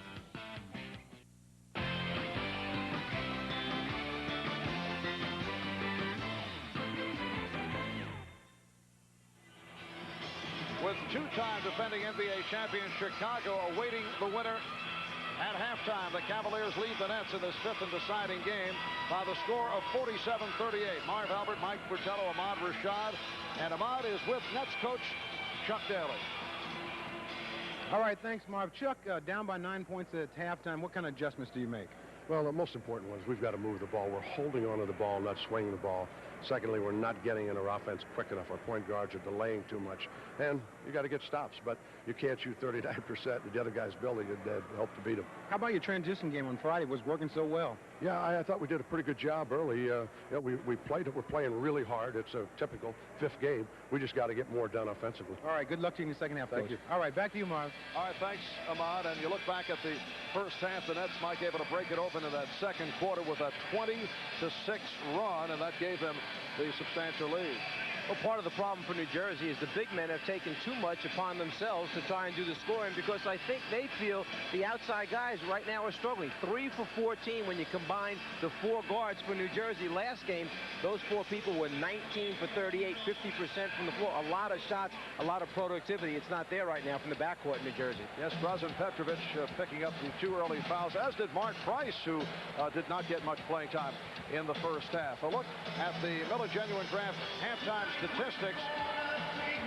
With two-time defending NBA champion Chicago awaiting the winner at halftime. The Cavaliers lead the Nets in this fifth and deciding game by the score of 47-38. Marv Albert, Mike Fratello, Ahmad Rashad, and Ahmad is with Nets coach Chuck Daly. All right, thanks, Marv. Chuck, down by 9 points at halftime. What kind of adjustments do you make? Well, the most important one is we've got to move the ball. We're holding onto the ball, not swinging the ball. Secondly, we're not getting in our offense quick enough. Our point guards are delaying too much. And you got to get stops, but you can't shoot 39%. The other guy's building it help to beat him. How about your transition game on Friday? It was working so well. Yeah, I thought we did a pretty good job early. We played it. We're playing really hard. It's a typical fifth game. We just got to get more done offensively. All right, good luck to you in the second half. Thank you. All right, back to you, Marv. All right, thanks, Ahmad. And you look back at the first half, the Nets, Mike, able to break it open in that second quarter with a 20-6 run, and that gave them the substantial lead. Well, part of the problem for New Jersey is the big men have taken too much upon themselves to try and do the scoring, because I think they feel the outside guys right now are struggling. 3 for 14 when you combine the 4 guards for New Jersey. Last game, those 4 people were 19 for 38, 50% from the floor. A lot of shots, a lot of productivity. It's not there right now from the backcourt in New Jersey. Yes, Drazen Petrovic picking up the 2 early fouls, as did Mark Price, who did not get much playing time in the first half. A look at the Miller Genuine Draft halftime statistics.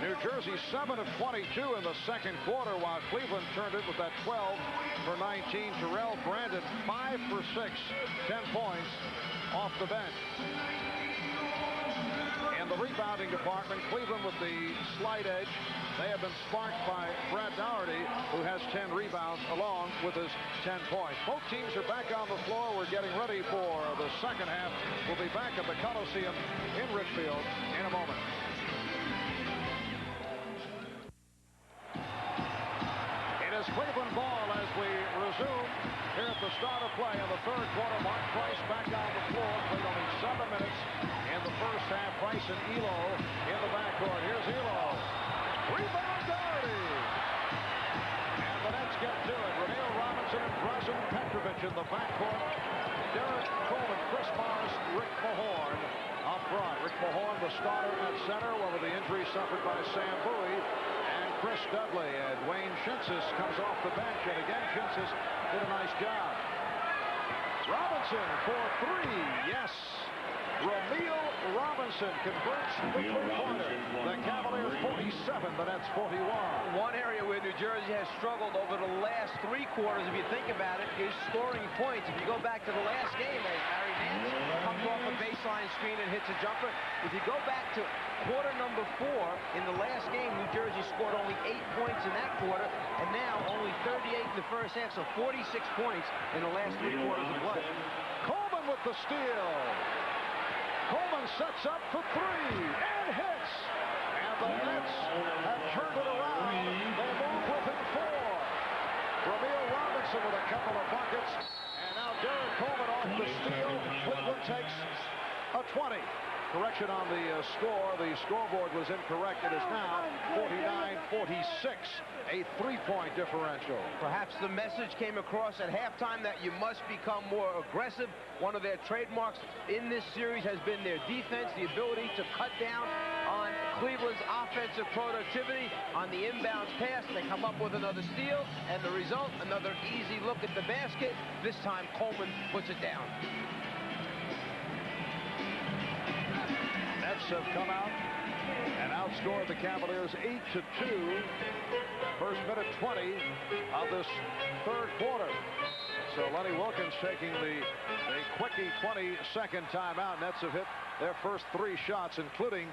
New Jersey 7 of 22 in the second quarter, while Cleveland turned it with that 12 for 19. Terrell Brandon 5 for 6, 10 points off the bench. In the rebounding department, Cleveland with the slight edge. They have been sparked by Brad Dougherty, who has 10 rebounds along with his 10 points. Both teams are back on the floor. We're getting ready for the second half. We'll be back at the Coliseum in Richfield in a moment. It is Cleveland ball as we resume here at the start of play in the third quarter. Mark Price back on the floor. Played only 7 minutes in the first half. Price and Elo in the backcourt. Here's Elo. Rebound Dougherty. And the Nets get to it. Ramil Robinson and Drazen Petrovic in the backcourt. Derek Coleman, Chris Morris, Rick Mahorn up front. Rick Mahorn, the starter at center, over the injury suffered by Sam Bowie. And Chris Dudley. And Wayne Shinsis comes off the bench. And again, Shinsis did a nice job. Robinson for 3. Yes. Ramil Robinson converts the three-pointer. The Cavaliers 47, the Nets 41. One area where New Jersey has struggled over the last 3 quarters, if you think about it, is scoring points. If you go back to the last game, as Harry Nance comes off a baseline screen and hits a jumper. If you go back to quarter number 4, in the last game, New Jersey scored only 8 points in that quarter, and now only 38 in the first half, so 46 points in the last 3 quarters of play. Coleman with the steal. Coleman sets up for 3 and hits. And the Nets have turned it around. They move within 4. Ramil Robinson with a couple of buckets. And now Derek Coleman off the steal. Cleveland takes a 20. Correction on the score. The scoreboard was incorrect. It is now 49-46, a 3-point differential. Perhaps the message came across at halftime that you must become more aggressive. One of their trademarks in this series has been their defense, the ability to cut down on Cleveland's offensive productivity. On the inbounds pass, they come up with another steal, and the result, another easy look at the basket. This time, Coleman puts it down. Nets have come out, and out outscored the Cavaliers 8-2. First minute 20 of this third quarter. So Lenny Wilkens taking the quickie 20-second timeout. Nets have hit their first 3 shots, including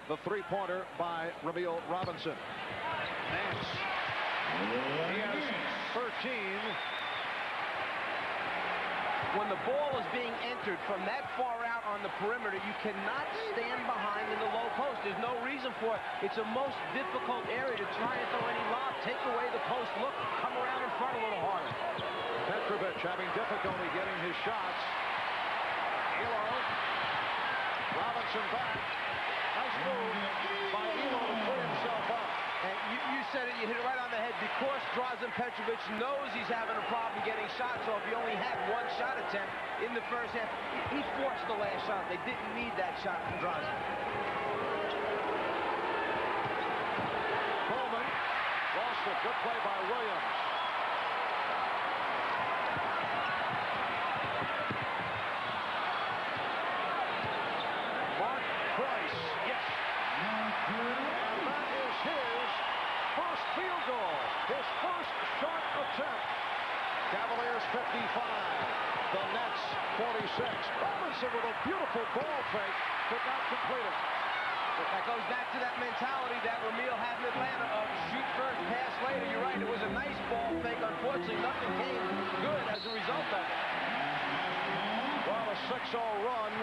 the three-pointer by Ramil Robinson. Nance. He has 13. When the ball is being entered from that far out on the perimeter, you cannot stand behind in the low post. There's no reason for it. It's a most difficult area to try and throw any lob. Take away the post look, come around in front a little harder. Petrovic having difficulty getting his shots. Elo. Robinson back. Nice move by Elo to free himself up. And you said it, you hit it right on the head. Because Drazen Petrovic knows he's having a problem getting shots off. He only had 1 shot attempt in the first half. He forced the last shot. They didn't need that shot from Drazen. Coleman lost it. Good play by Williams. Mark Price. Yes. And that is his first field goal. His first shot attempt. Cavaliers 55. The Nets 46. Robinson with a beautiful ball fake, but not complete it. But that goes back to that mentality that Ramil had in Atlanta of shoot first, pass later. You're right, it was a nice ball fake. Unfortunately, nothing came good as a result of it. Well, a 6-0 run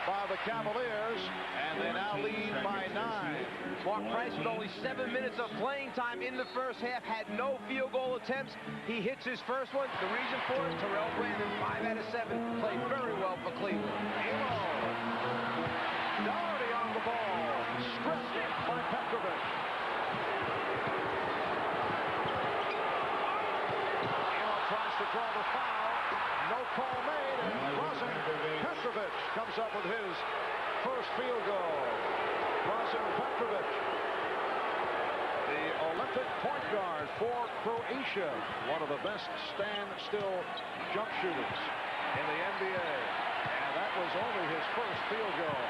by the Cavaliers, and they now lead by 9. Mark Price, with only 7 minutes of playing time in the first half, had no field goal attempts. He hits his first one. The reason for it, Terrell Brandon, 5 out of 7, played very well for Cleveland. Elo. Doherty on the ball. Stripped by Petrovic. Elo tries to draw the foul. No call made, and Drazen Petrovic comes up with his first field goal. Drazen Petrovic, the Olympic point guard for Croatia, one of the best standstill jump shooters in the NBA. And that was only his first field goal.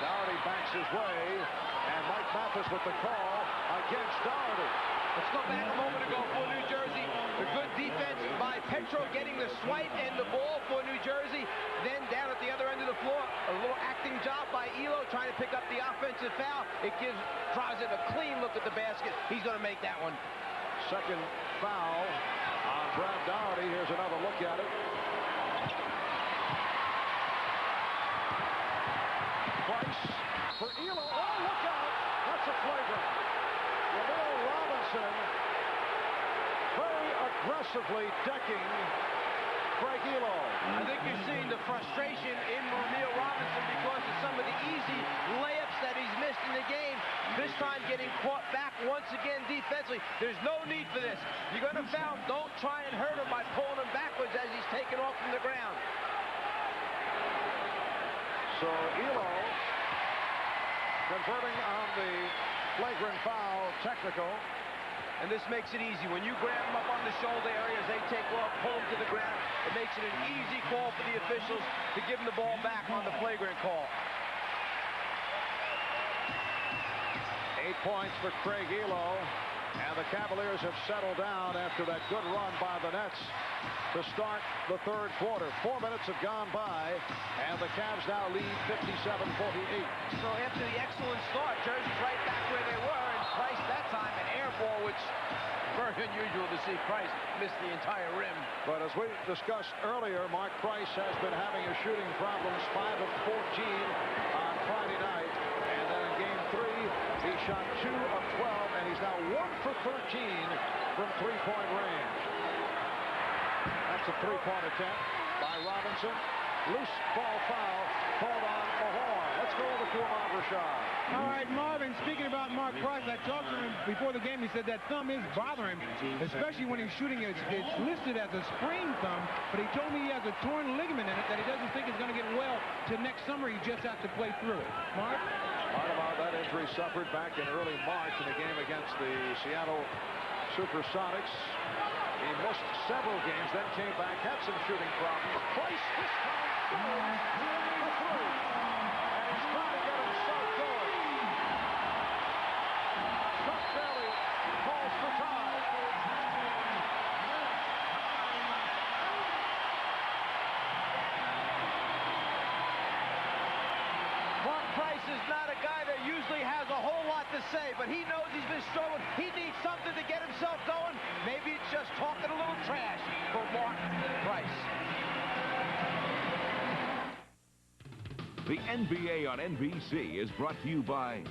Doherty backs his way, and Mike Mathis with the call against Doherty. Let's go back a moment ago for New Jersey. The good defense by Petro getting the swipe and the ball for New Jersey. Then down at the other end of the floor, a little acting job by Elo trying to pick up the offensive foul. It gives Drazen a clean look at the basket. He's going to make that one. Second foul on Brad Doherty. Here's another look at it. Price for Elo. Oh, look out! That's a flagrant. Ramil Robinson very aggressively decking Craig Elo. I think you're seeing the frustration in Ramil Robinson because of some of the easy layups that he's missed in the game. This time getting caught back once again defensively. There's no need for this. You're going to foul. Don't try and hurt him by pulling him backwards as he's taken off from the ground. So Elo converting on the flagrant foul technical. And this makes it easy. When you grab them up on the shoulder areas, they take off, pull them to the ground. It makes it an easy call for the officials to give them the ball back on the flagrant call. 8 points for Craig Elo. And the Cavaliers have settled down after that good run by the Nets to start the third quarter. 4 minutes have gone by, and the Cavs now lead 57-48. So after the excellent start, Jersey's right back where they were, and Price that time an air ball, which is very unusual to see Price miss the entire rim. But as we discussed earlier, Mark Price has been having his shooting problems, 5 of 14 on Friday night. And then in game 3, he shot 2 of 12, and he's now 1 for 13 from three-point range. That's a three-point attempt by Robinson. Loose ball foul called on Mahorn. Let's go over to Ahmad Rashad. All right, Marvin, speaking about Mark Price, I talked to him before the game. He said that thumb is bothering him, especially when he's shooting. It's listed as a sprained thumb, but he told me he has a torn ligament in it that he doesn't think is going to get well till next summer. He just has to play through it. Mark? Part about that injury suffered back in early March in a game against the Seattle Supersonics. He missed several games, then came back, had some shooting problems. Price this time goes for 3. And he's trying to get himself going. a guy that usually has a whole lot to say, but he knows he's been struggling. He needs something to get himself going. Maybe it's just talking a little trash for Mark Price. The NBA on NBC is brought to you by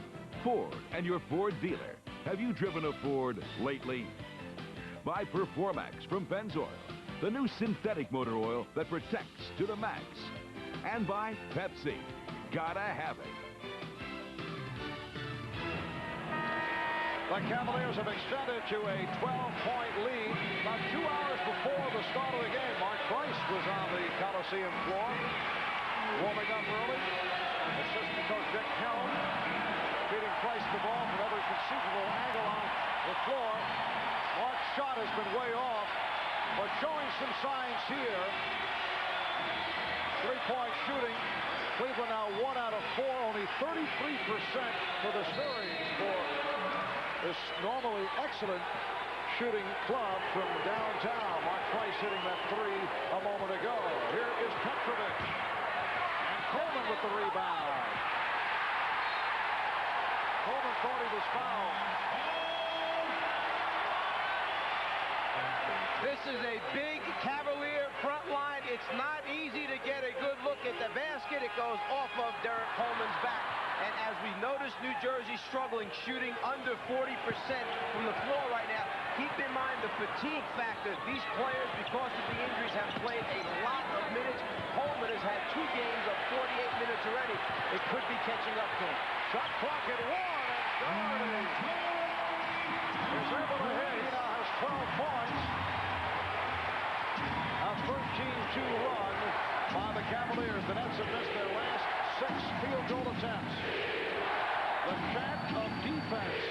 Ford and your Ford dealer. Have you driven a Ford lately? By Performax from Pennzoil, the new synthetic motor oil that protects to the max. And by Pepsi. Gotta have it. The Cavaliers have extended to a 12-point lead. About 2 hours before the start of the game, Mark Price was on the Coliseum floor, warming up early. Assistant coach Dick Helm feeding Price the ball from every conceivable angle on the floor. Mark's shot has been way off, but showing some signs here. Three-point shooting. Cleveland now 1 out of 4, only 33% for the series for this normally excellent shooting club from downtown. Mark Price hitting that three a moment ago. Here is Petrovic. And Coleman with the rebound. Coleman thought he was fouled. This is a big Cavalier front line. It's not easy to get a good look at the basket. It goes off of Derek Coleman's back. And as we notice, New Jersey struggling, shooting under 40% from the floor right now. Keep in mind the fatigue factor. These players, because of the injuries, have played a lot of minutes. Coleman has had 2 games of 48 minutes already. It could be catching up to him. Shot clock at 1, and Doherty is able to hit. He now has 12 points. A 13-2 run by the Cavaliers. The Nets have missed their last 6 field goal attempts. The chant of defense.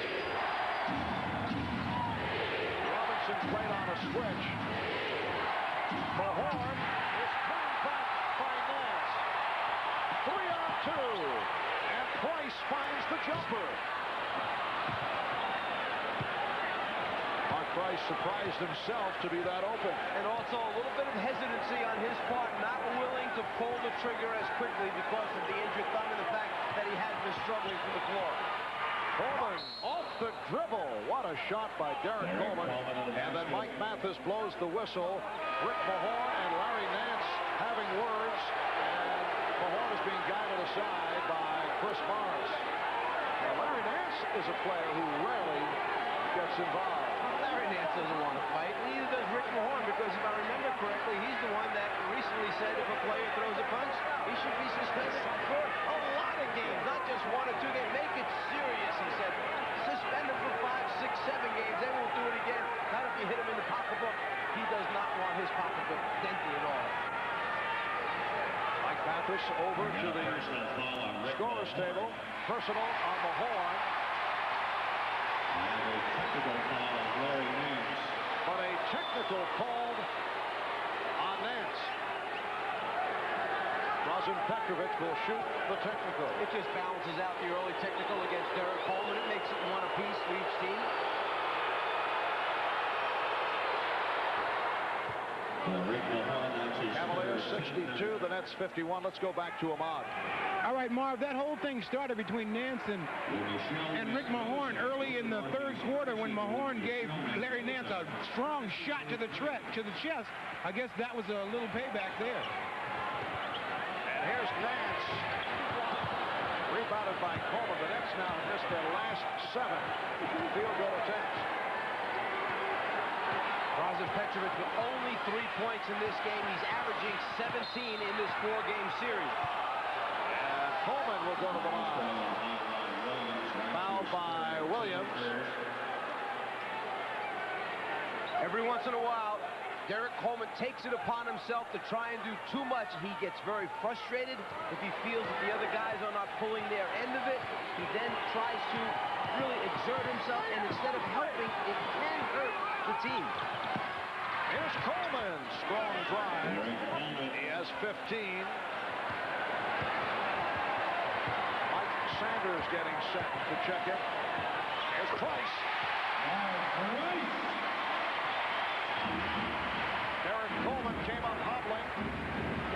Robinson played on a switch. Mahorn is turned back by Nance. 3 on 2. And Price finds the jumper. Mark Price surprised himself to be that open. And also a little bit of hesitancy on his part, not willing to pull the trigger as quickly because of the injured thumb and the fact that he has been struggling from the floor. Coleman off the dribble. What a shot by Derek Coleman. And then Mike Mathis blows the whistle. Rick Mahorn and Larry Nance having words. And Mahorn is being guided aside by Chris Morris. Now, Larry Nance is a player who rarely gets involved. Larry Nance doesn't want to fight. Neither does Rick Mahorn, because if I remember correctly, he's the one that recently said if a player throws a punch, he should be suspended for a lot of games, not just 1 or 2 games. Make it serious, he said. Suspend him for 5, 6, 7 games. They won't do it again. Not if you hit him in the pocketbook. He does not want his pocketbook dented at all. Mike Mathis over to the scorer's table. Personal on Mahorn. But a technical called on Nance. Drazen Petrovic will shoot the technical. It just balances out the early technical against Derek Coleman. It makes it 1 apiece for each team. Cavaliers 62, the Nets 51. Let's go back to Ahmad. All right, Marv, that whole thing started between Nance and Rick Mahorn early in the 3rd quarter when Mahorn gave Larry Nance a strong shot to the chest. I guess that was a little payback there. And here's Nance. Rebounded by Coleman. The Nets now have missed their last 7 field goal attempts. Drazen Petrovic with only 3 points in this game. He's averaging 17 in this 4-game series. And Coleman will go to the line. Fouled by Williams. Every once in a while, Derek Coleman takes it upon himself to try and do too much. He gets very frustrated if he feels that the other guys are not pulling their end of it. He then tries to really exert himself, and instead of helping, it can hurt the team. Here's Coleman. Strong drive. He has 15. Mike Sanders getting set to check it. Here's Price. Derek Coleman came up hobbling.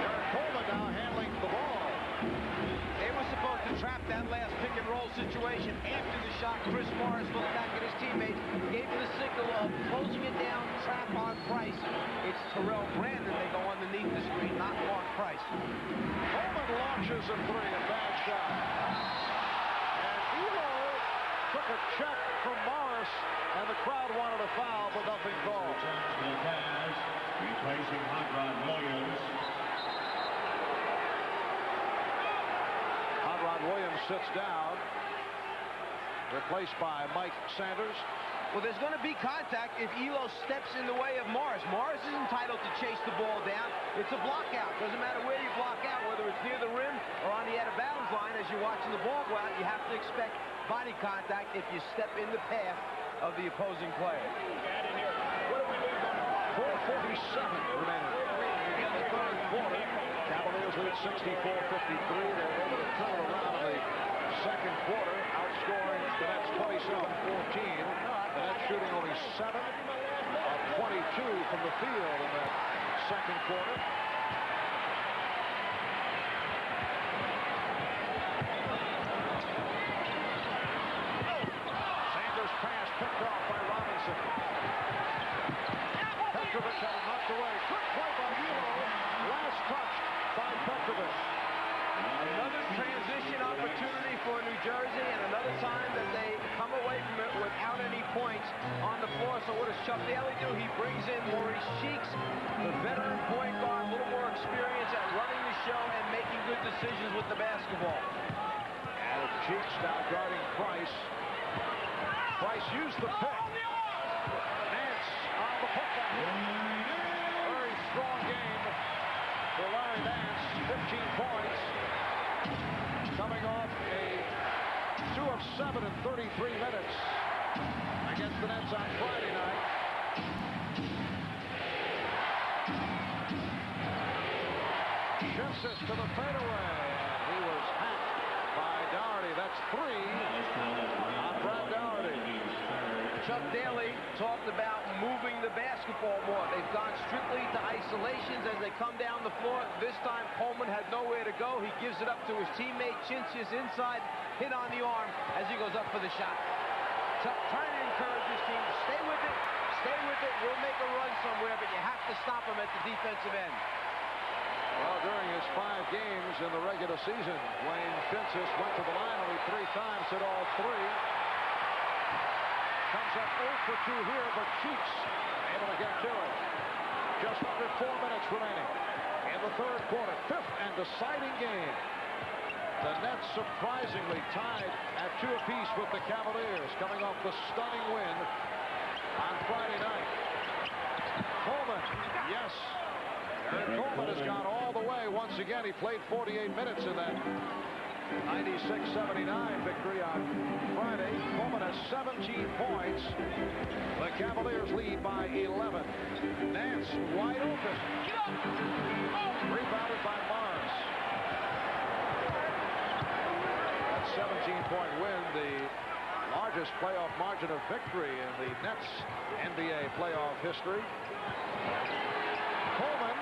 Derek Coleman now handling the ball. They were supposed to trap that last pick and roll situation. After the shot, Chris Morris looked back at his teammates, gave him the signal of closing it down, trap on Price. It's Terrell Brandon. They go underneath the screen, not Mark Price. Coleman launches a three, a bad shot. And Elo took a check from Morris, and the crowd wanted a foul, but nothing called. Replacing Hot Rod Williams. Hot Rod Williams sits down, replaced by Mike Sanders. Well, there's going to be contact if Elo steps in the way of Morris. Morris is entitled to chase the ball down. It's a block out. Doesn't matter where you block out, whether it's near the rim or on the out-of-bounds line. As you're watching the ball go out, you have to expect body contact if you step in the path of the opposing player. 4:47 remaining in the third quarter. Cavaliers lead 64-53. They're able to turn it around in the second quarter, outscoring the Nets 27-14. The Nets shooting only 7 of 22 from the field in that second quarter. Sanders pass picked off by Robinson. Petrovic had it knocked away. Quick play by Elo. Last touch by Petrovic. Another transition opportunity for New Jersey, and another time that they come away from it without any points on the floor. So what does Chuck Daly do? He brings in Maurice Cheeks, the veteran point guard, a little more experience at running the show and making good decisions with the basketball. And Cheeks now guarding Price. Price used the pick. Nance on the putback. Very strong game for Larry Nance. 15 points. Coming off a 2 of 7 in 33 minutes against the Nets on Friday night. Shifts to the fadeaway. He was hacked by Doherty. That's 3 on Brad Doherty. Chuck Daly talked about moving the basketball more. They've gone strictly to isolations as they come down the floor. This time Coleman had nowhere to go. He gives it up to his teammate. Chinch's inside, hit on the arm as he goes up for the shot. Trying to encourage his team to stay with it. Stay with it. We'll make a run somewhere, but you have to stop him at the defensive end. Well, during his 5 games in the regular season, Wayne Chinchis went to the line only 3 times, hit all 3. Comes up 0 for 2 here, but Cheeks able to get to it. Just under 4 minutes remaining in the third quarter. 5th and deciding game. The Nets surprisingly tied at 2 apiece with the Cavaliers, coming off the stunning win on Friday night. Coleman, yes. Eric Coleman has gone all the way once again. He played 48 minutes in that 96-79 victory on Friday. Coleman has 17 points. The Cavaliers lead by 11. Nance wide open. Rebounded by Mars. That 17-point win, the largest playoff margin of victory in the Nets NBA playoff history. Coleman,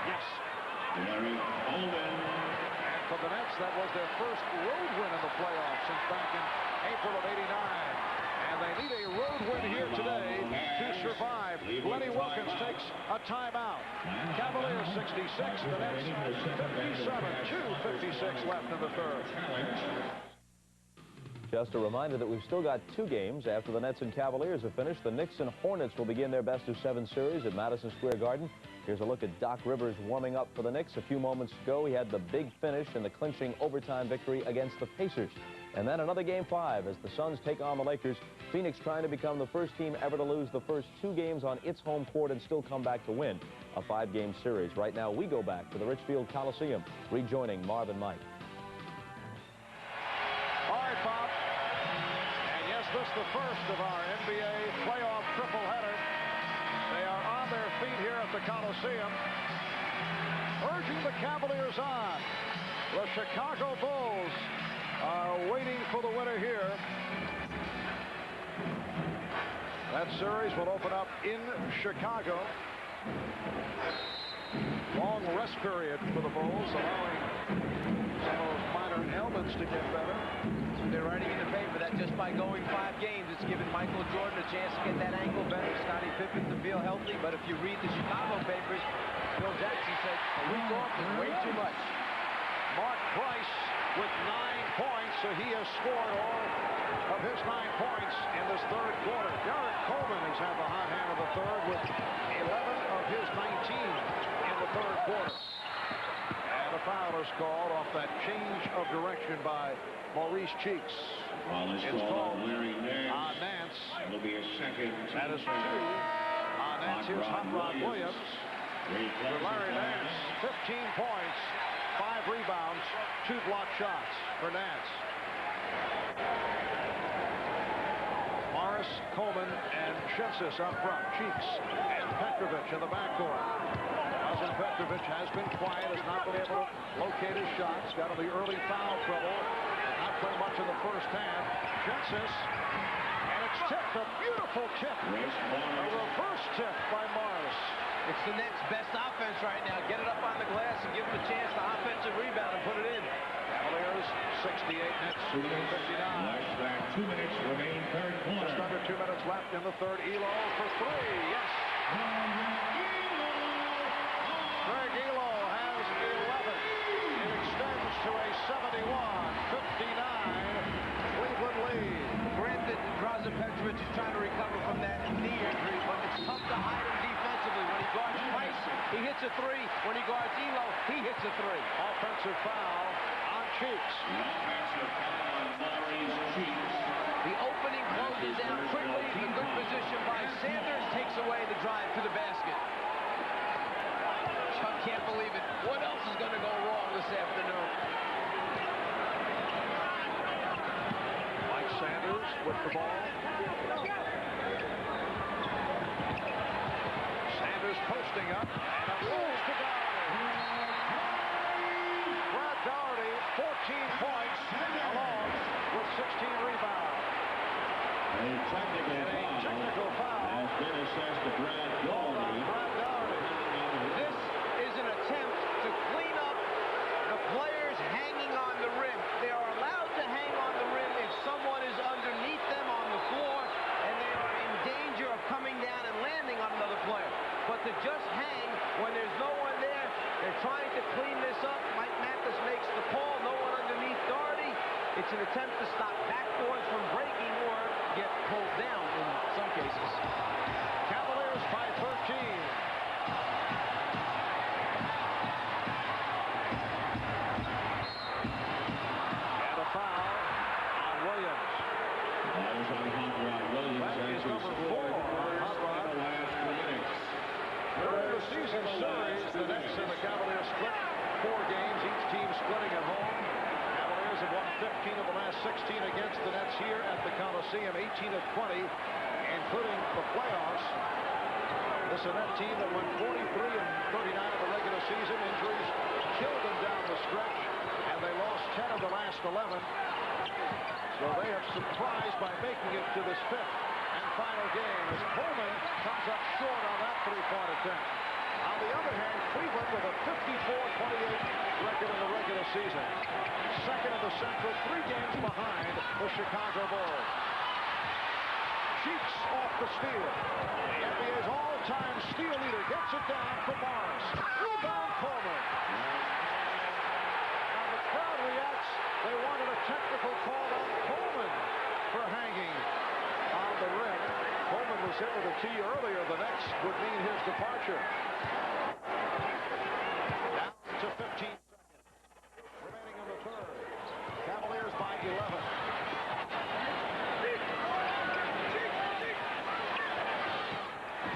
yes. For the Nets, that was their first road win in the playoffs since back in April of '89. And they need a road win here today to survive. Lenny Wilkins takes a timeout. Cavaliers 66, the Nets 57, 2:56 left in the third. Just a reminder that we've still got 2 games after the Nets and Cavaliers have finished. The Knicks and Hornets will begin their best-of-7 series at Madison Square Garden. Here's a look at Doc Rivers warming up for the Knicks. A few moments ago, he had the big finish in the clinching overtime victory against the Pacers. And then another Game 5 as the Suns take on the Lakers. Phoenix trying to become the first team ever to lose the first 2 games on its home court and still come back to win a 5-game series. Right now, we go back to the Richfield Coliseum, rejoining Marv and Mike. All right, Bob. And yes, this is the first of our NBA playoff triple header. They are on their feet here at the Coliseum, urging the Cavaliers on. The Chicago Bulls are waiting for the winner here. That series will open up in Chicago. Long rest period for the Bulls, allowing some of those minor their helmets to get better. They're writing in the paper that just by going 5 games, it's given Michael Jordan a chance to get that ankle better, Scottie Pippen to feel healthy. But if you read the Chicago papers, Bill Jackson said a week off is way too much. Mark Price with 9 points, so he has scored all of his 9 points in this third quarter. Derek Coleman has had the hot hand of the third with 11 of his 19 in the third quarter. And a foul is called off that change of direction by Maurice Cheeks. It's called on Nance. It'll be a second. That is 2 on Nance. Here's Hot Rod Williams. For Larry Nance, 15 points, 5 rebounds, 2 block shots for Nance. Morris, Coleman, and Shevsis up front. Cheeks and Petrovic in the backcourt. Lazar Petrovic has been quiet, has not been able to locate his shots. Got in the early foul trouble. Not play much in the first half. Shevsis, and it's tipped. A beautiful tip. A reverse tip by Morris. It's the Nets' best offense right now. Get it up on the glass and give them a chance to offensive rebound and put it in. Cavaliers 68, Nets 59. Flashback, 2 minutes remain, third quarter. Just under 2 minutes left in the third. Elo for 3. Yes. Greg Elo has 11. It extends to a 71-59 Cleveland lead. Granted, Drazen Petrovic is trying to recover from that knee injury, but it's tough to hide him defensively. When he guards Price, he hits a 3. When he guards Elo, he hits a 3. Offensive foul on Cheeks. Offensive foul on Maurice Cheeks. The opening closes down quickly. The good position by Sanders takes away the drive to the basket. Chuck can't believe it. What else is going to go wrong this afternoon? Mike Sanders with the ball. Sanders posting up. And a move to Doherty. Brad Doherty, 14 points, along with 16 rebounds. A technical foul has been assessed to Brad Doherty. This is an attempt to clean up the players hanging on the rim. They are allowed to hang on the rim if someone is underneath them on the floor, and they are in danger of coming down and landing on another player. But to just hang when there's no one there, they're trying to clean this up. Mike Mathis makes the call, no one underneath Doherty. It's an attempt to stop backdoors from breaking or get pulled down in some cases. Cavaliers by 13. And a foul on Williams. That is on Hot Rod Williams. That is number 4 on Hot Rod. During the season series, the Nets and the Cavaliers split 4 games, each team splitting at home. Cavaliers have won 15 of the last 16 against the Nets here at the Coliseum, 18 of 20, including the playoffs. This is a Net team that won 43 and 39 of the regular season. Injuries killed them down the stretch, and they lost 10 of the last 11. So they have surprised by making it to this 5th and final game as Coleman comes up short on that 3-point attempt. On the other hand, Cleveland with a 54-28 record in the regular season. Second in the Central, 3 games behind the Chicago Bulls. Cheeks off the steal. The NBA's all-time steal leader gets it down for Morris. Rebound Coleman. Now the crowd reacts. They wanted a technical call on Coleman for hanging on the rim. Coleman was hit with a tee earlier. The next would mean his departure. Down to 15 seconds. Remaining in the third. Cavaliers by 11.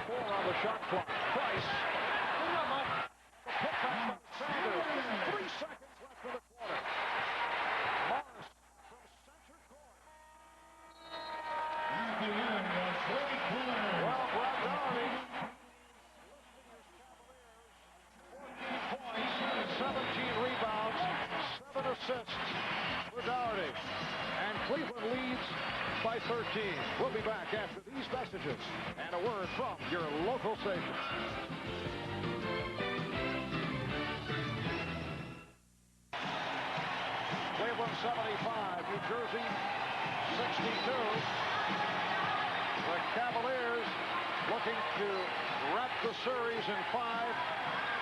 On the shot clock. Price. The putback by Sanders. 3 seconds left in the quarter. Morris from center court. At the end of 3 quarters. Well, Brad Doherty lifting his Cavaliers. 14 points, 17 rebounds, 7 assists for Doherty. And Cleveland leads by 13. We'll be back after these messages and a word from your local station. We have 75, New Jersey 62. The Cavaliers looking to wrap the series in 5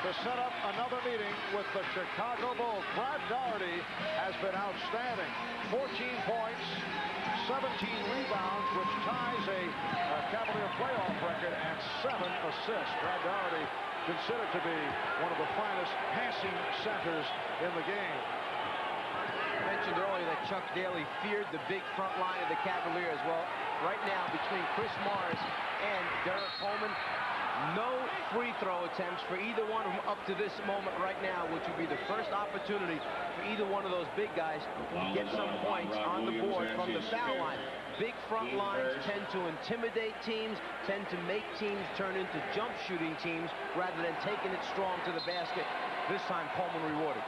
to set up another meeting with the Chicago Bulls. Brad Daugherty has been outstanding. 14 points, 17 rebounds, which ties a Cavalier playoff record, and 7 assists. Brad Daugherty considered to be one of the finest passing centers in the game. I mentioned earlier that Chuck Daly feared the big front line of the Cavaliers. Well, right now, between Chris Morris and Derek Coleman, no free throw attempts for either one of them up to this moment right now, which would be the first opportunity for either one of those big guys to get some points on the board from the foul line. Big front lines tend to intimidate teams, tend to make teams turn into jump shooting teams rather than taking it strong to the basket. This time, Coleman rewarded.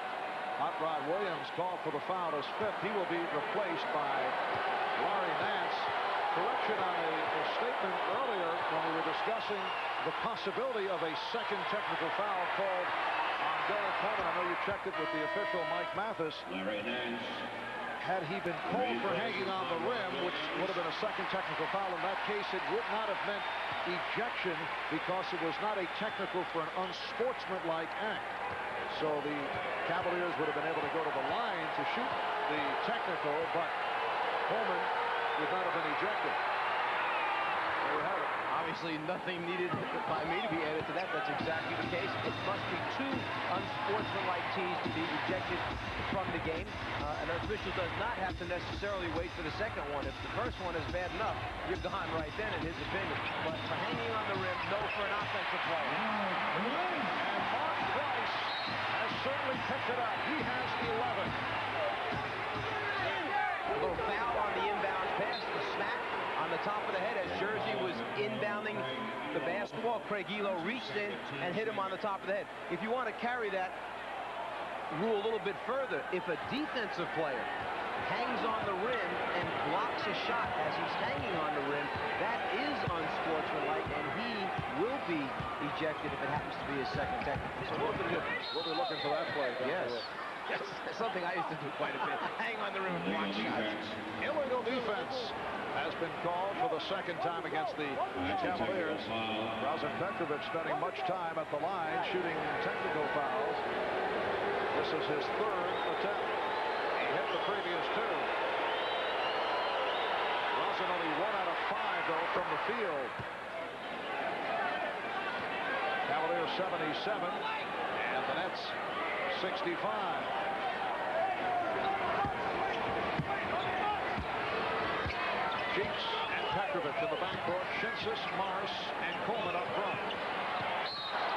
Hot Rod Williams called for the foul as 5th. He will be replaced by Larry Nance. Correction on a statement earlier when we were discussing the possibility of a second technical foul called on Derek Coleman. I know you checked it with the official, Mike Mathis. Larry Nance. Had he been called for hanging on the rim, which would have been a second technical foul, in that case it would not have meant ejection because it was not a technical for an unsportsmanlike act. So the Cavaliers would have been able to go to the line to shoot the technical, but Coleman would not have been ejected. There you have it. Obviously, nothing needed by me to be added to that. That's exactly the case. It must be 2 unsportsmanlike teams to be ejected from the game. An official does not have to necessarily wait for the second one. If the first one is bad enough, you're gone right then, in his opinion. But for hanging on the rim, no for an offensive player. And Mark Price has certainly picked it up. He has 11. A little foul on the inbound pass, the smack on the top of the head as Jersey was inbounding the basketball. Craig Elo reached in and hit him on the top of the head. If you want to carry that rule a little bit further, if a defensive player hangs on the rim and blocks a shot as he's hanging on the rim, that is unsportsmanlike, and he will be ejected if it happens to be his second technical. So we'll be looking for that play. Yes. Yes, something I used to do quite a bit. Hang on the rim and block shots. Illegal defense has been called for the second time against the Cavaliers. Drazen Petrovic spending much time at the line shooting technical fouls. This is his 3rd attempt. He hit the previous 2. Drazen only 1 out of 5, though, from the field. Cavaliers 77, and the Nets 65. Cheeks and Petrovic in the backcourt. Shinsis, Morris, and Coleman up front.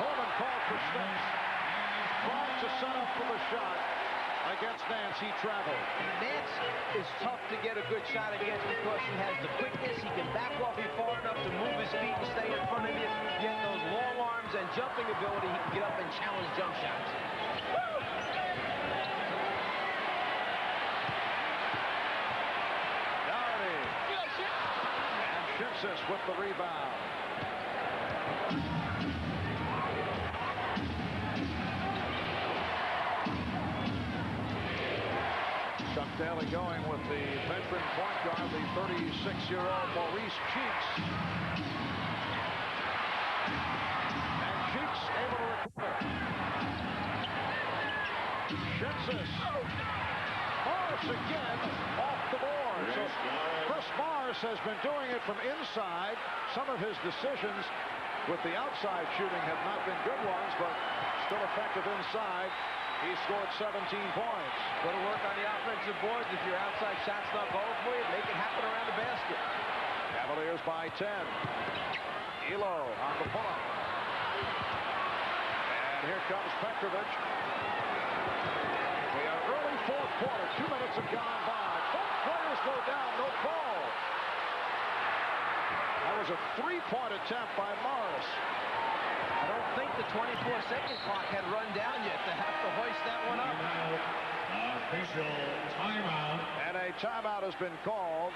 Coleman called for steps. Trying to set up for the shot. Against Nance, he traveled. Nance is tough to get a good shot against because he has the quickness. He can back off you far enough to move his feet and stay in front of you. Yet those long arms and jumping ability, he can get up and challenge jump shots. Doherty. And Shinsis with the rebound. Chuck Daly going with the veteran point guard, the 36-year-old Maurice Cheeks. And Cheeks able to recover. Shinsis. Morris again off the board. So Chris Morris has been doing it from inside. Some of his decisions with the outside shooting have not been good ones, but still effective inside. He scored 17 points. Go to work on the offensive boards. If your outside shot's not going for you, make it happen around the basket. Cavaliers by 10. Elo on the pull-up. And here comes Petrovic. We are early 4th quarter. 2 minutes have gone by. Both players go down. No call. That was a 3-point attempt by Morris. I don't think the 24-second clock had run down yet to have to hoist that one up. Official timeout. And a timeout has been called.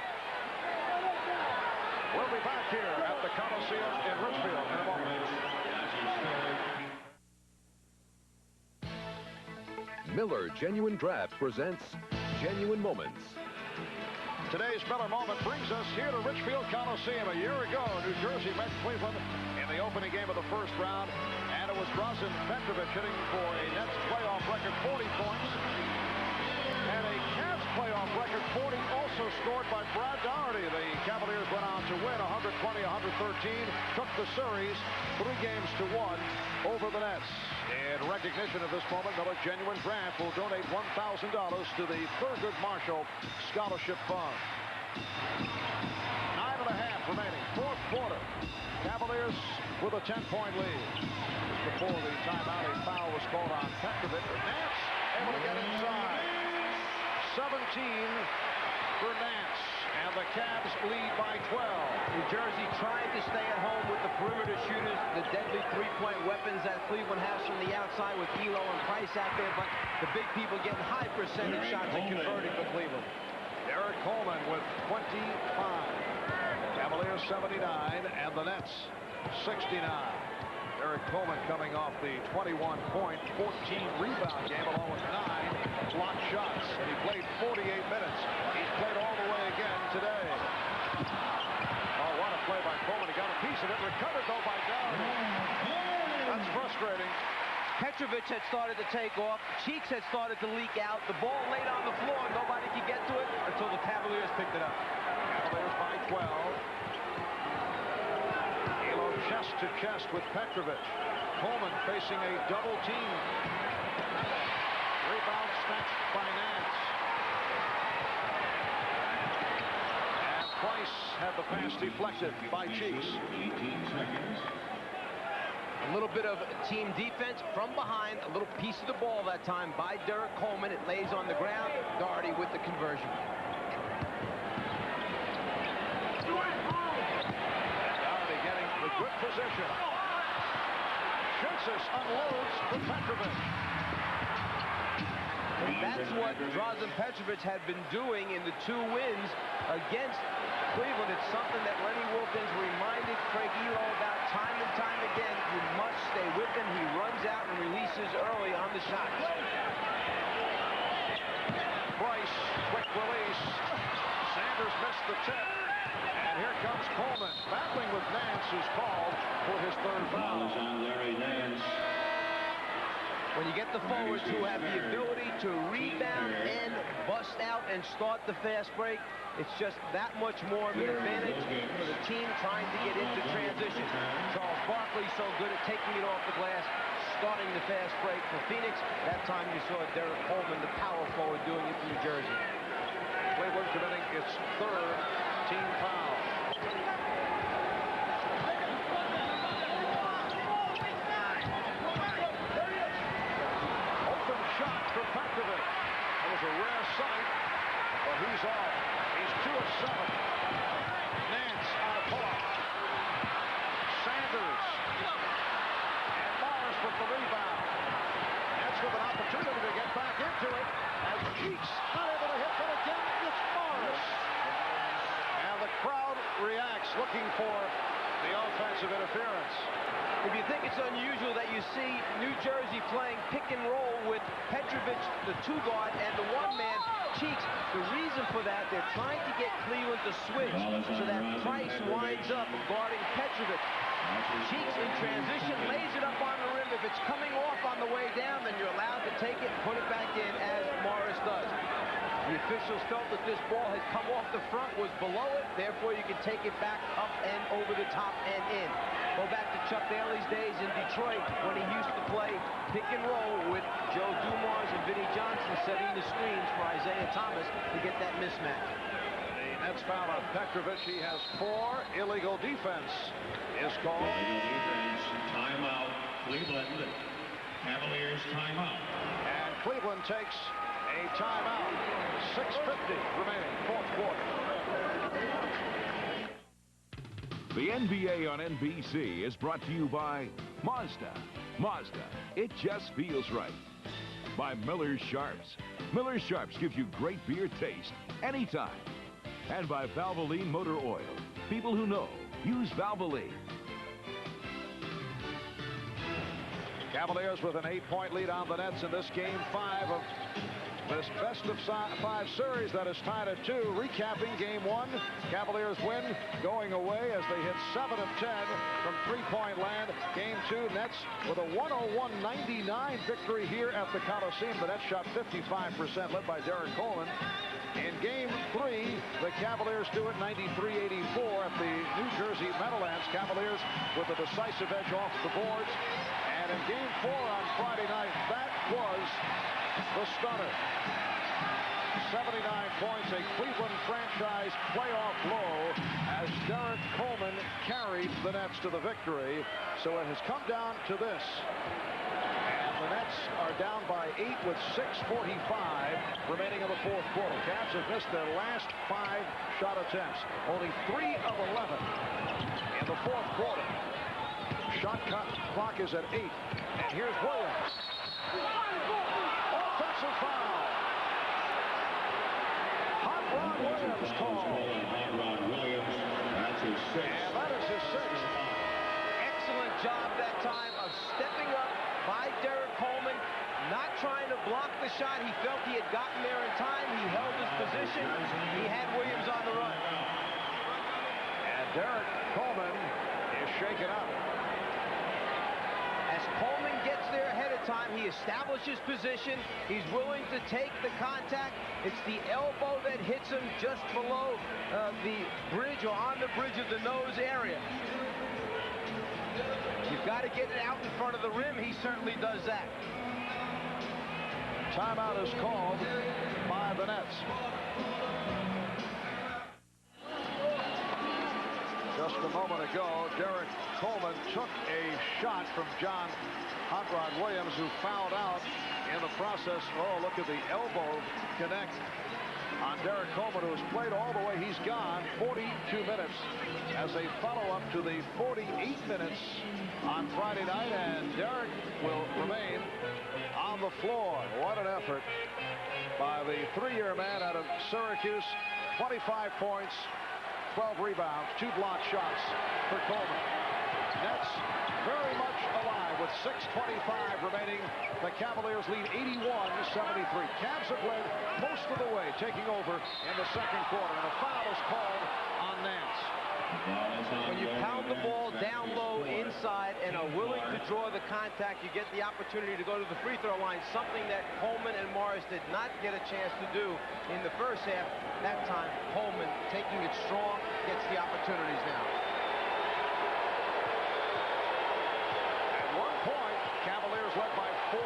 We'll be back here at the Coliseum in Richfield in a moment. Miller Genuine Draft presents genuine moments. Today's Miller Moment brings us here to Richfield Coliseum. A year ago, New Jersey met Cleveland in the opening game of the first round, and it was Drazen Petrovic hitting for a Nets playoff record 40 points. And a Cavs playoff record 40 also scored by Brad Daugherty. The Cavaliers went on to win 120-113, took the series 3-1 over the Nets. In recognition of this moment, Miller Genuine Grant will donate $1,000 to the Thurgood Marshall Scholarship Fund. 9.5 remaining, fourth quarter. Cavaliers with a 10-point lead. Before the timeout, a foul was called on Petrovic. Nance able to get inside. 17 for Nance, and the Cavs lead by 12. New Jersey tried to stay at home with the perimeter shooters, the deadly three-point weapons that Cleveland has from the outside with Elo and Price out there, but the big people getting high percentage shots and converting for Cleveland. Derek Coleman with 25. Cavaliers 79, and the Nets 69. Derek Coleman coming off the 21-point, 14-rebound game along with 9 blocked shots. And he played 48 minutes. He's played all the way again today. Oh, what a play by Coleman. He got a piece of it. Recovered, though, by Daugherty. That's frustrating. Petrovic had started to take off. Cheeks had started to leak out. The ball laid on the floor. Nobody could get to it until the Cavaliers picked it up. Cavaliers by 12. Chest to chest with Petrovic. Coleman facing a double team. Rebound snatched by Nance. And Price had the pass deflected by Cheeks. 18 seconds. A little bit of team defense from behind. A little piece of the ball that time by Derek Coleman. It lays on the ground. Daugherty with the conversion. Good position. Schultzis unloads for Petrovic. And that's what Drazen Petrovic had been doing in the 2 wins against Cleveland. It's something that Lenny Wilkins reminded Craig Elo about time and time again. You must stay with him. He runs out and releases early on the shots. Price, quick release. Sanders missed the tip. And here comes Coleman, battling with Nance, who's called for his 3rd foul. When you get the forwards who have the ability to rebound and bust out and start the fast break, it's just that much more of an advantage for the team trying to get into transition. Charles Barkley so good at taking it off the glass, starting the fast break for Phoenix. That time you saw Derek Coleman, the power forward, doing it for New Jersey. Cleveland committing its 3rd team foul. Open shot for Petrovic. That was a rare sight, but he's off. He's 2 of 7. Nance on a pull-up. Sanders. And Morris with the rebound. Nance with an opportunity to get back into it. As Cheeks not able to hit, but again, it's Morris. And the crowd reacts, looking for the offensive interference. If you think it's unusual that you see New Jersey playing pick and roll with Petrovic, the 2-guard, and the 1-man, Cheeks, the reason for that, they're trying to get Cleveland to switch so that Price winds up guarding Petrovic. Cheeks in transition lays it up on the rim. If it's coming off on the way down, then you're allowed to take it and put it back in as Morris does. The officials felt that this ball had come off the front, was below it, therefore you can take it back up and over the top and in. Go back to Chuck Daly's days in Detroit when he used to play pick and roll with Joe Dumars and Vinnie Johnson setting the screens for Isaiah Thomas to get that mismatch. The Nets foul on Petrovic. He has 4. Illegal defense is called. Illegal defense. Timeout. Cleveland. Cavaliers timeout. And Cleveland takes a timeout. 6:50 remaining, 4th quarter. The NBA on NBC is brought to you by Mazda. Mazda, it just feels right. By Miller's Sharps. Miller's Sharps gives you great beer taste anytime. And by Valvoline Motor Oil. People who know, use Valvoline. Cavaliers with an 8-point lead on the Nets in this game 5 of this best-of-5 series that is tied at 2. Recapping Game 1, Cavaliers win going away as they hit 7 of 10 from three-point land. Game 2, Nets with a 101-99 victory here at the Coliseum. The Nets shot 55%, led by Derek Coleman. In Game 3, the Cavaliers do it 93-84 at the New Jersey Meadowlands. Cavaliers with a decisive edge off the boards. And in Game 4 on Friday night, that was the stunner. 79 points, a Cleveland franchise playoff low as Derek Coleman carried the Nets to the victory. So it has come down to this. And the Nets are down by 8 with 6:45 remaining in the fourth quarter. Cavs have missed their last 5 shot attempts. Only 3 of 11 in the fourth quarter. Shot clock is at 8. And here's Williams. Offensive foul. Hot Rod Williams called. That's his 6th. And that is his 6th. Excellent job that time of stepping up by Derek Coleman, not trying to block the shot. He felt he had gotten there in time. He held his position. He had Williams on the run. And Derek Coleman is shaken up. As Coleman gets there ahead of time, he establishes position. He's willing to take the contact. It's the elbow that hits him just below the bridge or on the bridge of the nose area. You've got to get it out in front of the rim. He certainly does that. Timeout is called by the Nets. Just a moment ago, Derek Coleman took a shot from John Hot Rod Williams, who fouled out in the process. Oh, look at the elbow connect on Derek Coleman, who has played all the way. He's gone 42 minutes as a follow-up to the 48 minutes on Friday night, and Derek will remain on the floor. What an effort by the 3-year man out of Syracuse. 25 points, 12 rebounds, 2 block shots for Coleman. Nets very much alive with 6:25 remaining. The Cavaliers lead 81-73. Cavs have led most of the way, taking over in the second quarter, and a foul is called on Nance. When you pound the ball down low inside and are willing to draw the contact, you get the opportunity to go to the free throw line, something that Coleman and Morris did not get a chance to do in the first half. That time, Coleman, taking it strong, gets the opportunities now. At one point, Cavaliers led by 14.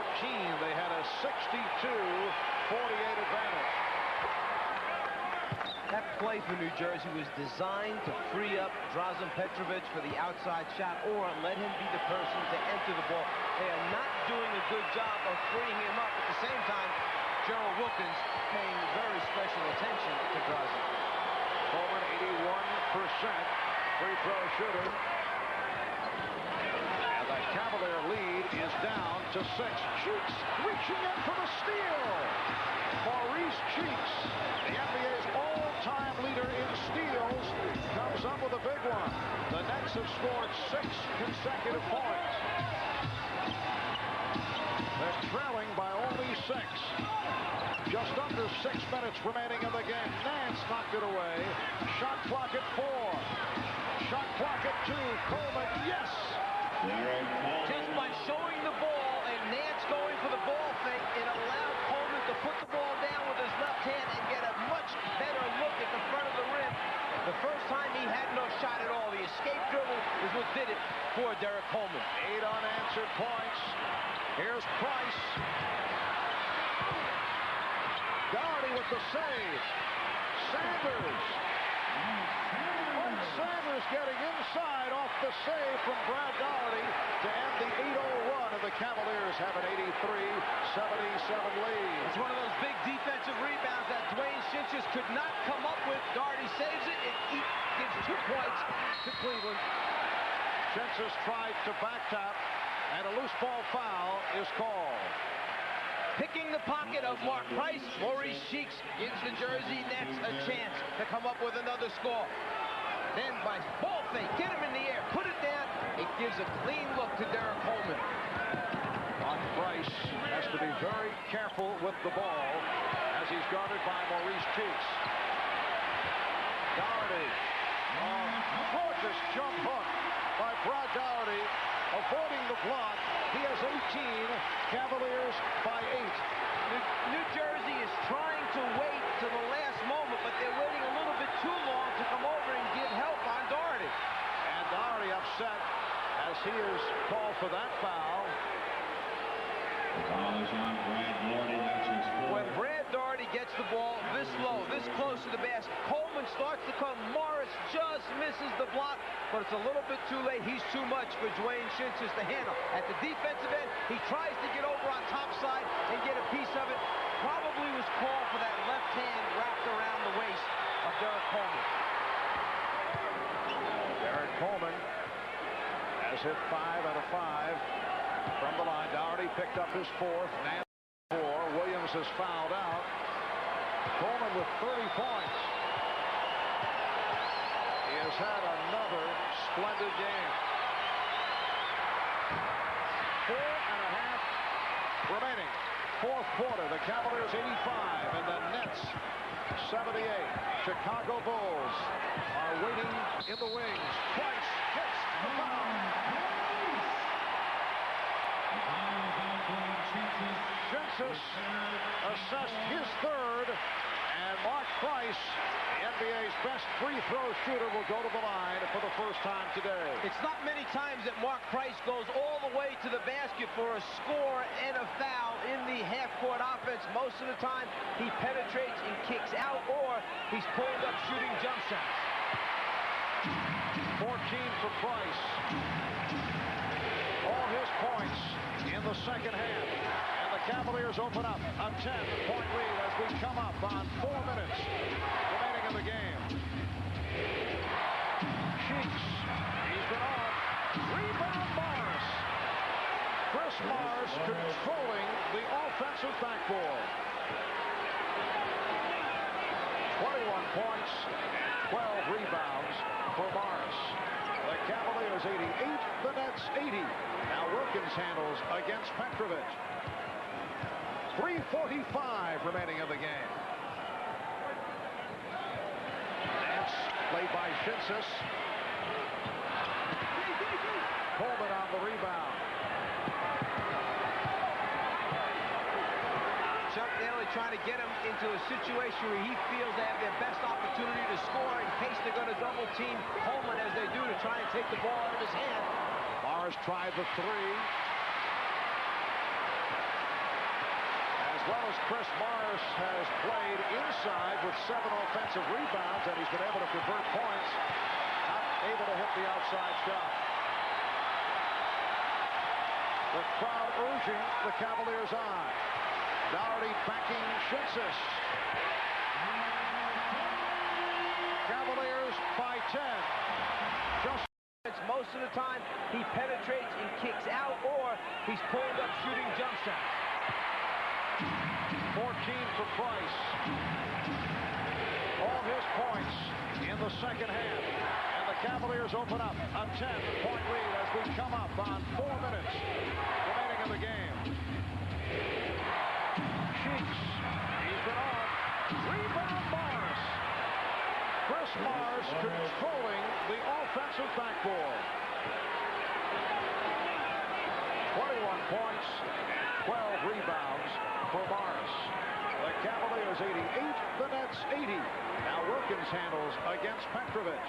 They had a 62-48 advantage. That play for New Jersey was designed to free up Drazen Petrovic for the outside shot or let him be the person to enter the ball. They are not doing a good job of freeing him up. At the same time, Gerald Wilkins paying very special attention to Drazen. Coleman, 81% free throw shooter. And the Cavalier lead is down to 6. Cheeks reaching in for the steal. Maurice Cheeks, the NBA's all-time leader in steals, comes up with a big one. The Nets have scored 6 consecutive points. They're trailing by only 6. Just under 6 minutes remaining in the game. Nance knocked it away. Shot clock at 4. Shot clock at 2. Coleman, yes! Just by showing the ball and Nance going for the ball fake, it allowed Coleman to put the ball down with his left hand and get a much better look at the front of the rim. The first time he had no shot at all. The escape dribble is what did it for Derek Coleman. 8 unanswered points. Here's Price. Doherty with the save. Sanders. Sanders getting inside off the save from Brad Doherty to end the 8-0 run, and the Cavaliers have an 83-77 lead. It's one of those big defensive rebounds that Dwayne Shinches could not come up with. Doherty saves it. It gives 2 points to Cleveland. Shinches tried to back tap, and a loose ball foul is called. Picking the pocket of Mark Price, Maurice Cheeks gives the Jersey Nets a chance to come up with another score. Then by ball fake, get him in the air, put it down. It gives a clean look to Derek Coleman. Mark Price has to be very careful with the ball as he's guarded by Maurice Cheeks. Doherty, gorgeous jump hook by Brad Doherty, avoiding the block. He has 18, Cavaliers by 8. New Jersey is trying to wait to the last moment, but they're waiting a little bit too long to come over and give help on Doherty. And Doherty upset as he is called for that foul. Foul is on Brad Doherty. That's his fourth. When Brad Doherty gets the ball this low, this close to the basket, Coleman starts to come. Morris just misses the block, but it's a little bit too late. He's too much for Dwayne Shinsis to handle. At the defensive end, he tries to get over on top side and get a piece of it. Probably was called for that left hand wrapped around the waist of Derek Coleman. Derek Coleman has hit 5 out of 5 from the line. Doherty picked up his 4th. And 4. Williams is fouled out. Coleman with 30 points. He has had another splendid game. 4.5 remaining. 4th quarter. The Cavaliers 85 and the Nets 78. Chicago Bulls are waiting in the wings. Price hits the foul. Shinsis assessed his 3rd, and Mark Price, the NBA's best free throw shooter, will go to the line for the first time today. It's not many times that Mark Price goes all the way to the basket for a score and a foul in the half-court offense. Most of the time, he penetrates and kicks out, or he's pulled up shooting jump shots. 14 for Price. All his points in the second half. And the Cavaliers open up a 10-point lead as we come up on 4 minutes remaining in the game. Cheeks, he's been off. Rebound Morris. Chris Morris controlling the offensive backboard. 21 points, 12 rebounds for Morris. The Cavaliers 88, the Nets 80. Now Wilkins handles against Petrovic. 3:45 remaining of the game. Nance played by Shinsis. Coleman on the rebound. Chuck Daly trying to get him into a situation where he feels they have their best opportunity to score in case they're going to double team Coleman as they do to try and take the ball out of his hand. Morris tried the 3. As well as Chris Morris has played inside with 7 offensive rebounds, and he's been able to convert points. Not able to hit the outside shot. The crowd urging the Cavaliers on. Doherty backing Shinsis. Cavaliers by 10. Just most of the time, he penetrates and kicks out, or he's pulled up shooting jump shots. 14 for Price. All his points in the second half. And the Cavaliers open up a 10-point lead as we come up on 4 minutes remaining in the game. Cheeks, he's been off. Rebound Morris. Chris Morris controlling the offensive backboard. 21 points, 12 rebounds for Morris. The Cavaliers 88, the Nets 80. Now Wilkins handles against Petrovic.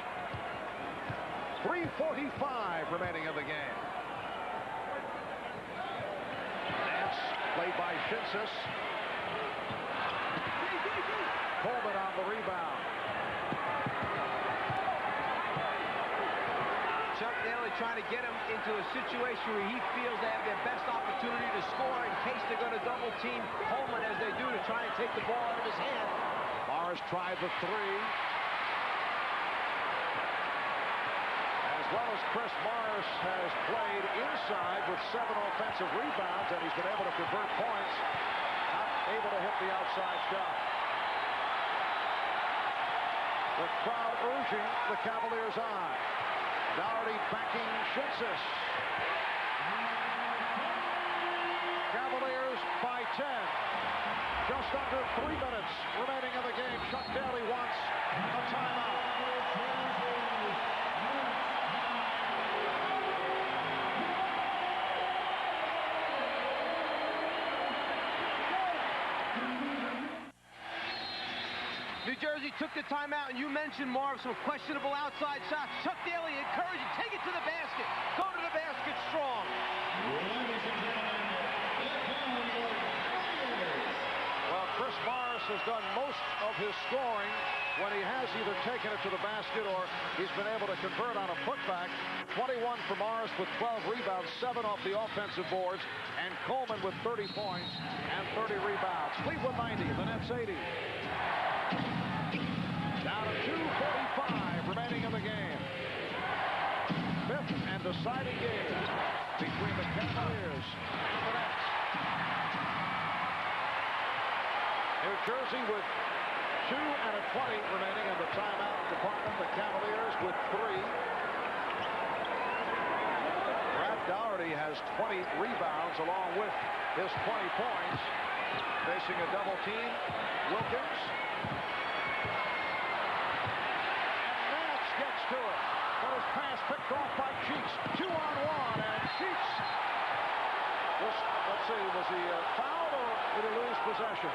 3:45 remaining of the game. Nance played by Shinsis. Coleman on the rebound. Chuck Daly trying to get him into a situation where he feels they have their best opportunity to score in case they're going to double team Coleman as they do to try and take the ball out of his hand. Morris tried the 3. As well as Chris Morris has played inside with 7 offensive rebounds, and he's been able to convert points. Not able to hit the outside shot. The crowd urging the Cavaliers on. Doherty backing Shinsis. by 10. Just under 3 minutes remaining in the game. Chuck Daly wants a timeout. New Jersey took the timeout, and you mentioned, Marv, some questionable outside shots. Chuck Daly encouraged, take it to the basket. Go to the basket strong. Well, Chris Morris has done most of his scoring when he has either taken it to the basket or he's been able to convert on a putback. 21 for Morris with 12 rebounds, 7 off the offensive boards, and Coleman with 30 points and 30 rebounds. Cleveland 90, the Nets 80. Down to 2:45 remaining in the game. Fifth and deciding game between the Cavaliers and the Nets. New Jersey with 2 and a 20 remaining in the timeout department. The Cavaliers with 3. Brad Daugherty has 20 rebounds along with his 20 points. Facing a double team. Wilkins. Gets to it, but his pass picked off by Cheeks. 2-on-1, and Cheeks was, let's see, was he fouled or did he lose possession?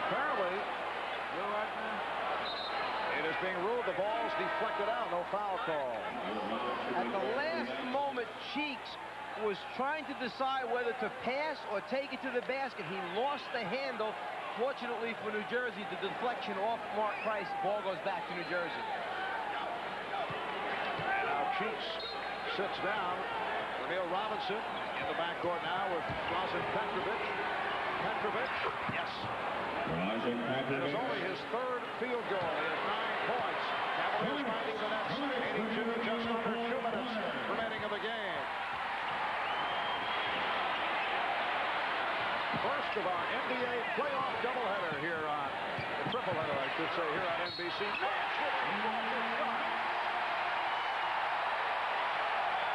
Apparently, you're right now. It is being ruled the ball's deflected out, no foul call. At the last moment, Cheeks was trying to decide whether to pass or take it to the basket. He lost the handle. Fortunately for New Jersey, the deflection off Mark Price. Ball goes back to New Jersey. And now Cheeks sits down. Ramil Robinson in the backcourt now with Drazen Petrovic. Petrovic, yes. That is only his 3rd field goal. He has 9 points. Cavaliers finding the Nets. 82, just under 2 minutes remaining in the game. First of our NBA playoff doubleheader here on the tripleheader, I should say, here on NBC.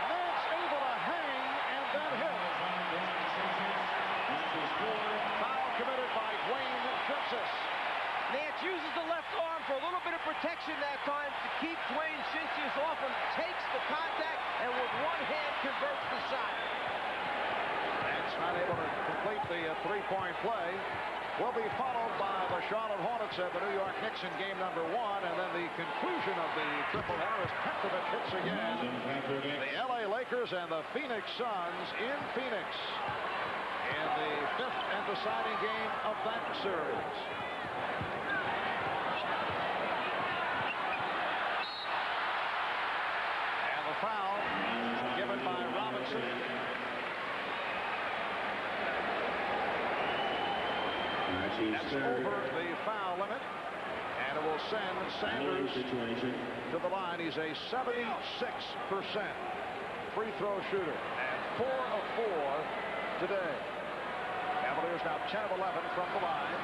Nance able to hang and then hit. Foul committed by Dwayne Shinsis. Nance uses the left arm for a little bit of protection that time to keep Dwayne Shinsis off him, takes the contact, and with one hand converts the shot. Not able to complete the three-point play. Will be followed by the Charlotte Hornets and the New York Knicks in game number 1, and then the conclusion of the tripleheader as Petrovic hits again. The LA Lakers and the Phoenix Suns in Phoenix in the 5th and deciding game of that series. And the foul given by Robinson. That's over the foul limit, and it will send Sanders to the line. He's a 76% free throw shooter, and 4 of 4 today. Cavaliers now 10 of 11 from the line.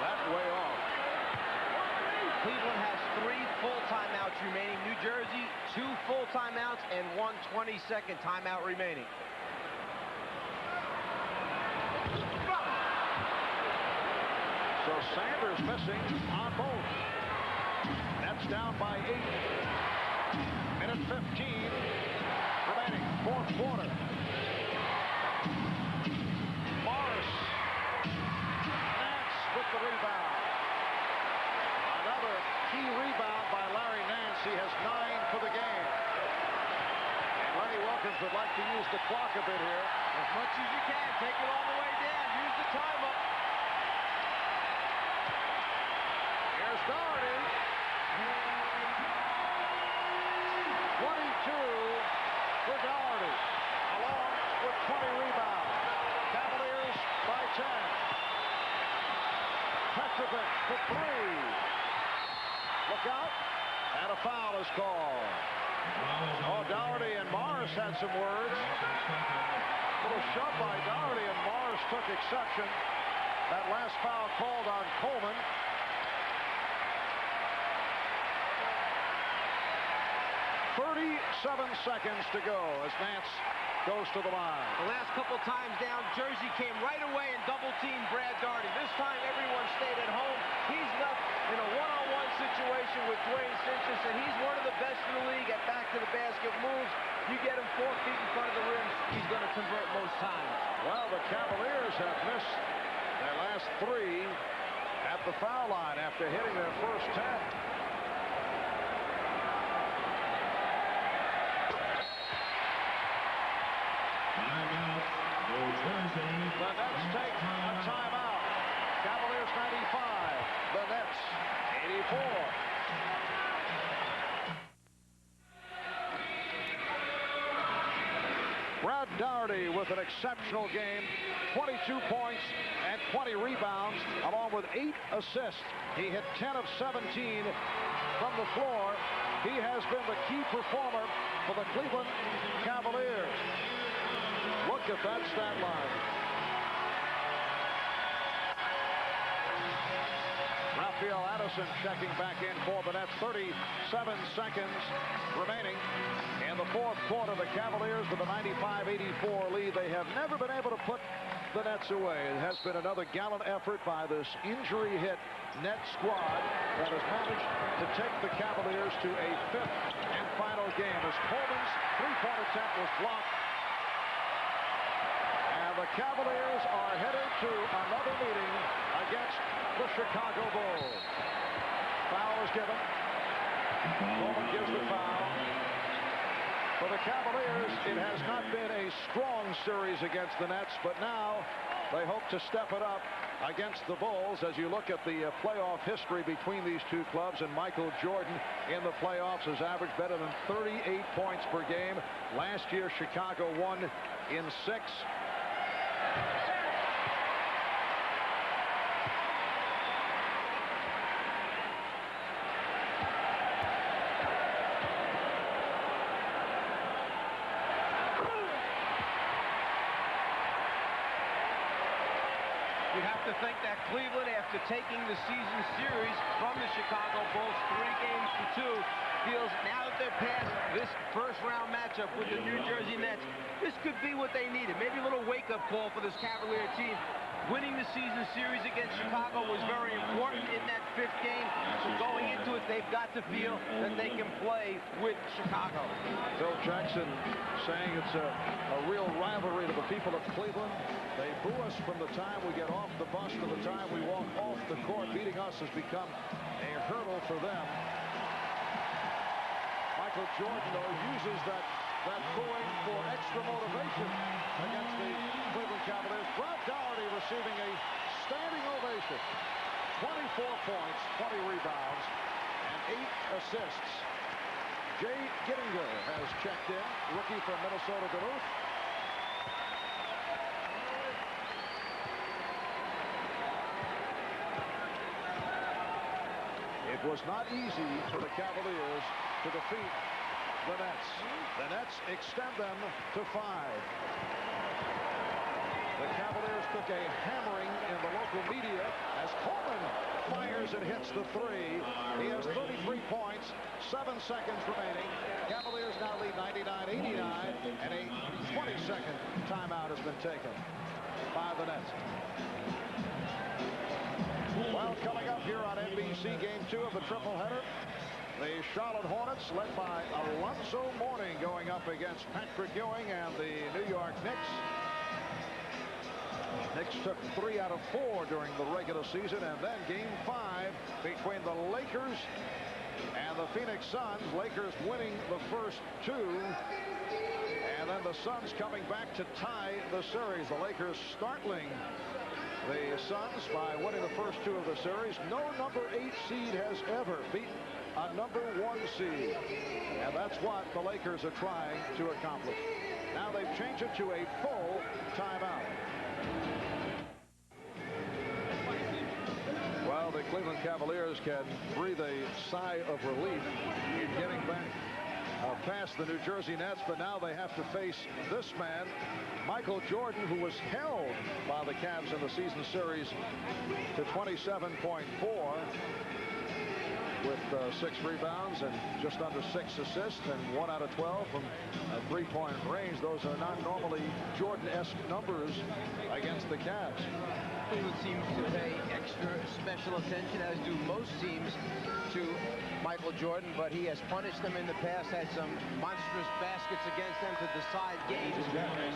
That's way off. Cleveland has 3 full timeouts remaining. New Jersey, 2 full timeouts and 1 20-second timeout remaining. So Sanders missing on both. Nets down by 8. Minute 15 remaining. 4th quarter. Morris. Nance with the rebound. Another key rebound by Larry Nance. He has 9 for the game. And Lenny Wilkins would like to use the clock a bit here. As much as you can. Take it all the way down. Use the time up. Here's Daugherty. 22 for Daugherty, along with 20 rebounds. Cavaliers by 10. Petrovic for 3. Look out. And a foul is called. Oh, Daugherty and Morris had some words. A little shove by Daugherty, and Morris took exception. That last foul called on Coleman. 37 seconds to go as Nance goes to the line. The last couple times down, Jersey came right away and double-teamed Brad Daugherty. This time, everyone stayed at home. He's left in a one-on-one situation with Dwayne Simpson, and he's one of the best in the league at back-to-the-basket moves. You get him 4 feet in front of the rim, he's going to convert most times. Well, the Cavaliers have missed their last 3 at the foul line after hitting their first 10. The Nets take a timeout. Cavaliers 95. The Nets 84. Brad Daugherty with an exceptional game. 22 points and 20 rebounds, along with 8 assists. He hit 10 of 17 from the floor. He has been the key performer for the Cleveland Cavaliers. Look at that stat line. Raphael Addison checking back in for the Nets. 37 seconds remaining in the fourth quarter. The Cavaliers with a 95-84 lead. They have never been able to put the Nets away. It has been another gallant effort by this injury-hit Net squad that has managed to take the Cavaliers to a 5th and final game as Coleman's three-point attempt was blocked. And the Cavaliers are headed to another meeting against the Chicago Bulls. Foul is given. Coleman gives the foul. For the Cavaliers, it has not been a strong series against the Nets, but now they hope to step it up against the Bulls. As you look at the playoff history between these two clubs, and Michael Jordan in the playoffs has averaged better than 38 points per game. Last year, Chicago won in 6. You have to think that Cleveland, after taking the season series from the Chicago Bulls 3 games to 2, feels now that they're past this first-round matchup with the New Jersey Nets, this could be what they needed. Maybe a little wake-up call for this Cavalier team. Winning the season series against Chicago was very important in that 5th game. So going into it, they've got to feel that they can play with Chicago. Phil Jackson saying it's a real rivalry to the people of Cleveland. They boo us from the time we get off the bus to the time we walk off the court. Beating us has become a hurdle for them. Michael Jordan, though, uses that booing for extra motivation against the Cleveland Cavaliers. Brad Daugherty receiving a standing ovation. 24 points, 20 rebounds, and 8 assists. Jay Gittinger has checked in, rookie from Minnesota Duluth. It was not easy for the Cavaliers to defeat the Nets. The Nets extend them to 5. The Cavaliers took a hammering in the local media as Coleman fires and hits the 3. He has 33 points, 7 seconds remaining. Cavaliers now lead 99-89, and a 20-second timeout has been taken by the Nets. Well, coming up here on NBC, Game 2 of the triple-header, the Charlotte Hornets, led by Alonzo Mourning, going up against Patrick Ewing and the New York Knicks. Knicks took 3 out of 4 during the regular season, and then Game 5 between the Lakers and the Phoenix Suns. Lakers winning the first 2, and then the Suns coming back to tie the series. The Lakers startling the Suns by winning the first 2 of the series. No number 8 seed has ever beaten a number 1 seed. And that's what the Lakers are trying to accomplish. Now they've changed it to a full timeout. Well, the Cleveland Cavaliers can breathe a sigh of relief in getting back past the New Jersey Nets, but now they have to face this man, Michael Jordan, who was held by the Cavs in the season series to 27.4. with 6 rebounds and just under 6 assists and 1 out of 12 from three-point range. Those are not normally Jordan-esque numbers against the Cavs. Cleveland seems to pay extra special attention, as do most teams, to Michael Jordan, but he has punished them in the past, had some monstrous baskets against them to decide games.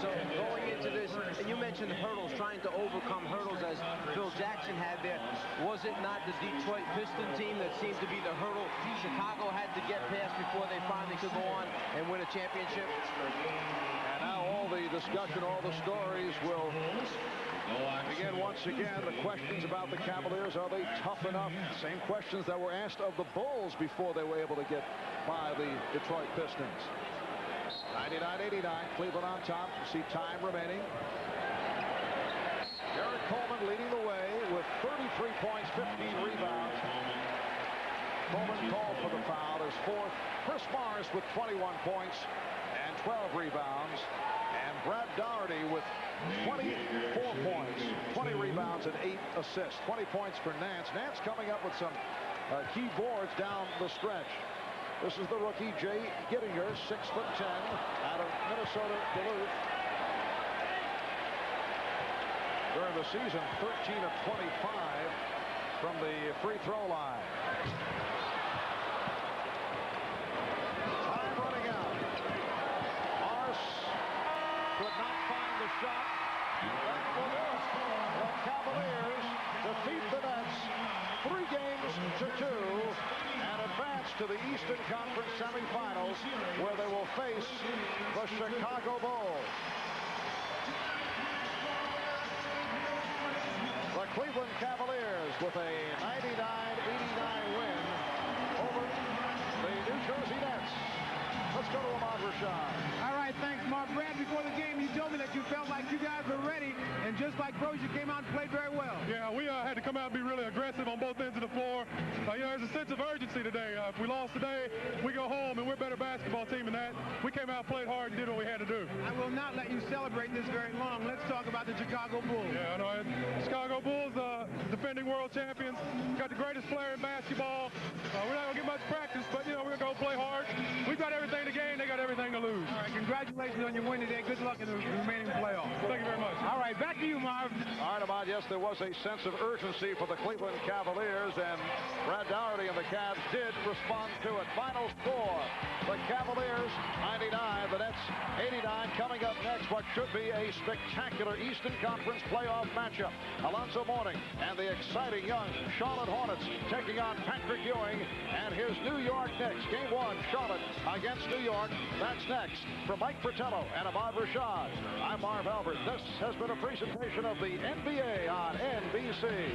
So going into this, and you mentioned hurdles, trying to overcome hurdles as Phil Jackson had there. Was it not the Detroit Piston team that seemed to be the hurdle Chicago had to get past before they finally could go on and win a championship? And now all the discussion, all the stories will begin once again. The questions about the Cavaliers, are they tough enough? Same questions that were asked of the Bulls before they were able to get by the Detroit Pistons. 99-89, Cleveland on top. You see time remaining. Derek Coleman leading the way with 33 points, 15 rebounds. Coleman called for the foul, his fourth. Chris Morris with 21 points and 12 rebounds. And Brad Daugherty with 24 points, 20 rebounds, and 8 assists. 20 points for Nance. Nance coming up with some key boards down the stretch. This is the rookie, Jay Gittinger, 6'10", out of Minnesota Duluth. During the season, 13 of 25 from the free throw line. Time running out. Morris could not find the shot. That will do it. The Cavaliers defeat the Nets 3-2 and advance to the Eastern Conference semifinals, where they will face the Chicago Bulls. The Cleveland Cavaliers with a 99-89 win over the New Jersey Nets. Let's go to Ahmad Rashad. All right, thanks, Mark. Brad, before the game, you told me that you felt like you guys were ready, and just like Brozier came out and played very well. Yeah, we had to come out and be really aggressive on both ends of the floor. There's a sense of urgency today. If we lost today, we go home, and we're a better basketball team than that. We came out, played hard, and did what we had to do. I will not let you celebrate this very long. Let's talk about the Chicago Bulls. Yeah, I know. Chicago Bulls, defending world champions, got the greatest player in basketball. We're not going to get much practice, but, we're going to go play hard. We've got everything to gain. They got everything to lose. All right, congratulations on your win today. Good luck in the remaining playoffs. Thank you very much. All right, back to you, Marv. All right, Ahmad, yes, there was a sense of urgency for the Cleveland Cavaliers, and Brad Daugherty and the Cavs did respond to it. Final score, the Cavaliers 99, the Nets 89. Coming up next, what should be a spectacular Eastern Conference playoff matchup. Alonzo Mourning and the exciting young Charlotte Hornets taking on Patrick Ewing and his New York Knicks. Game 1, Charlotte against New York. That's next. From Mike Fratello and Ahmad Rashad, I'm Marv Albert. This has been a presentation of the NBA on NBC.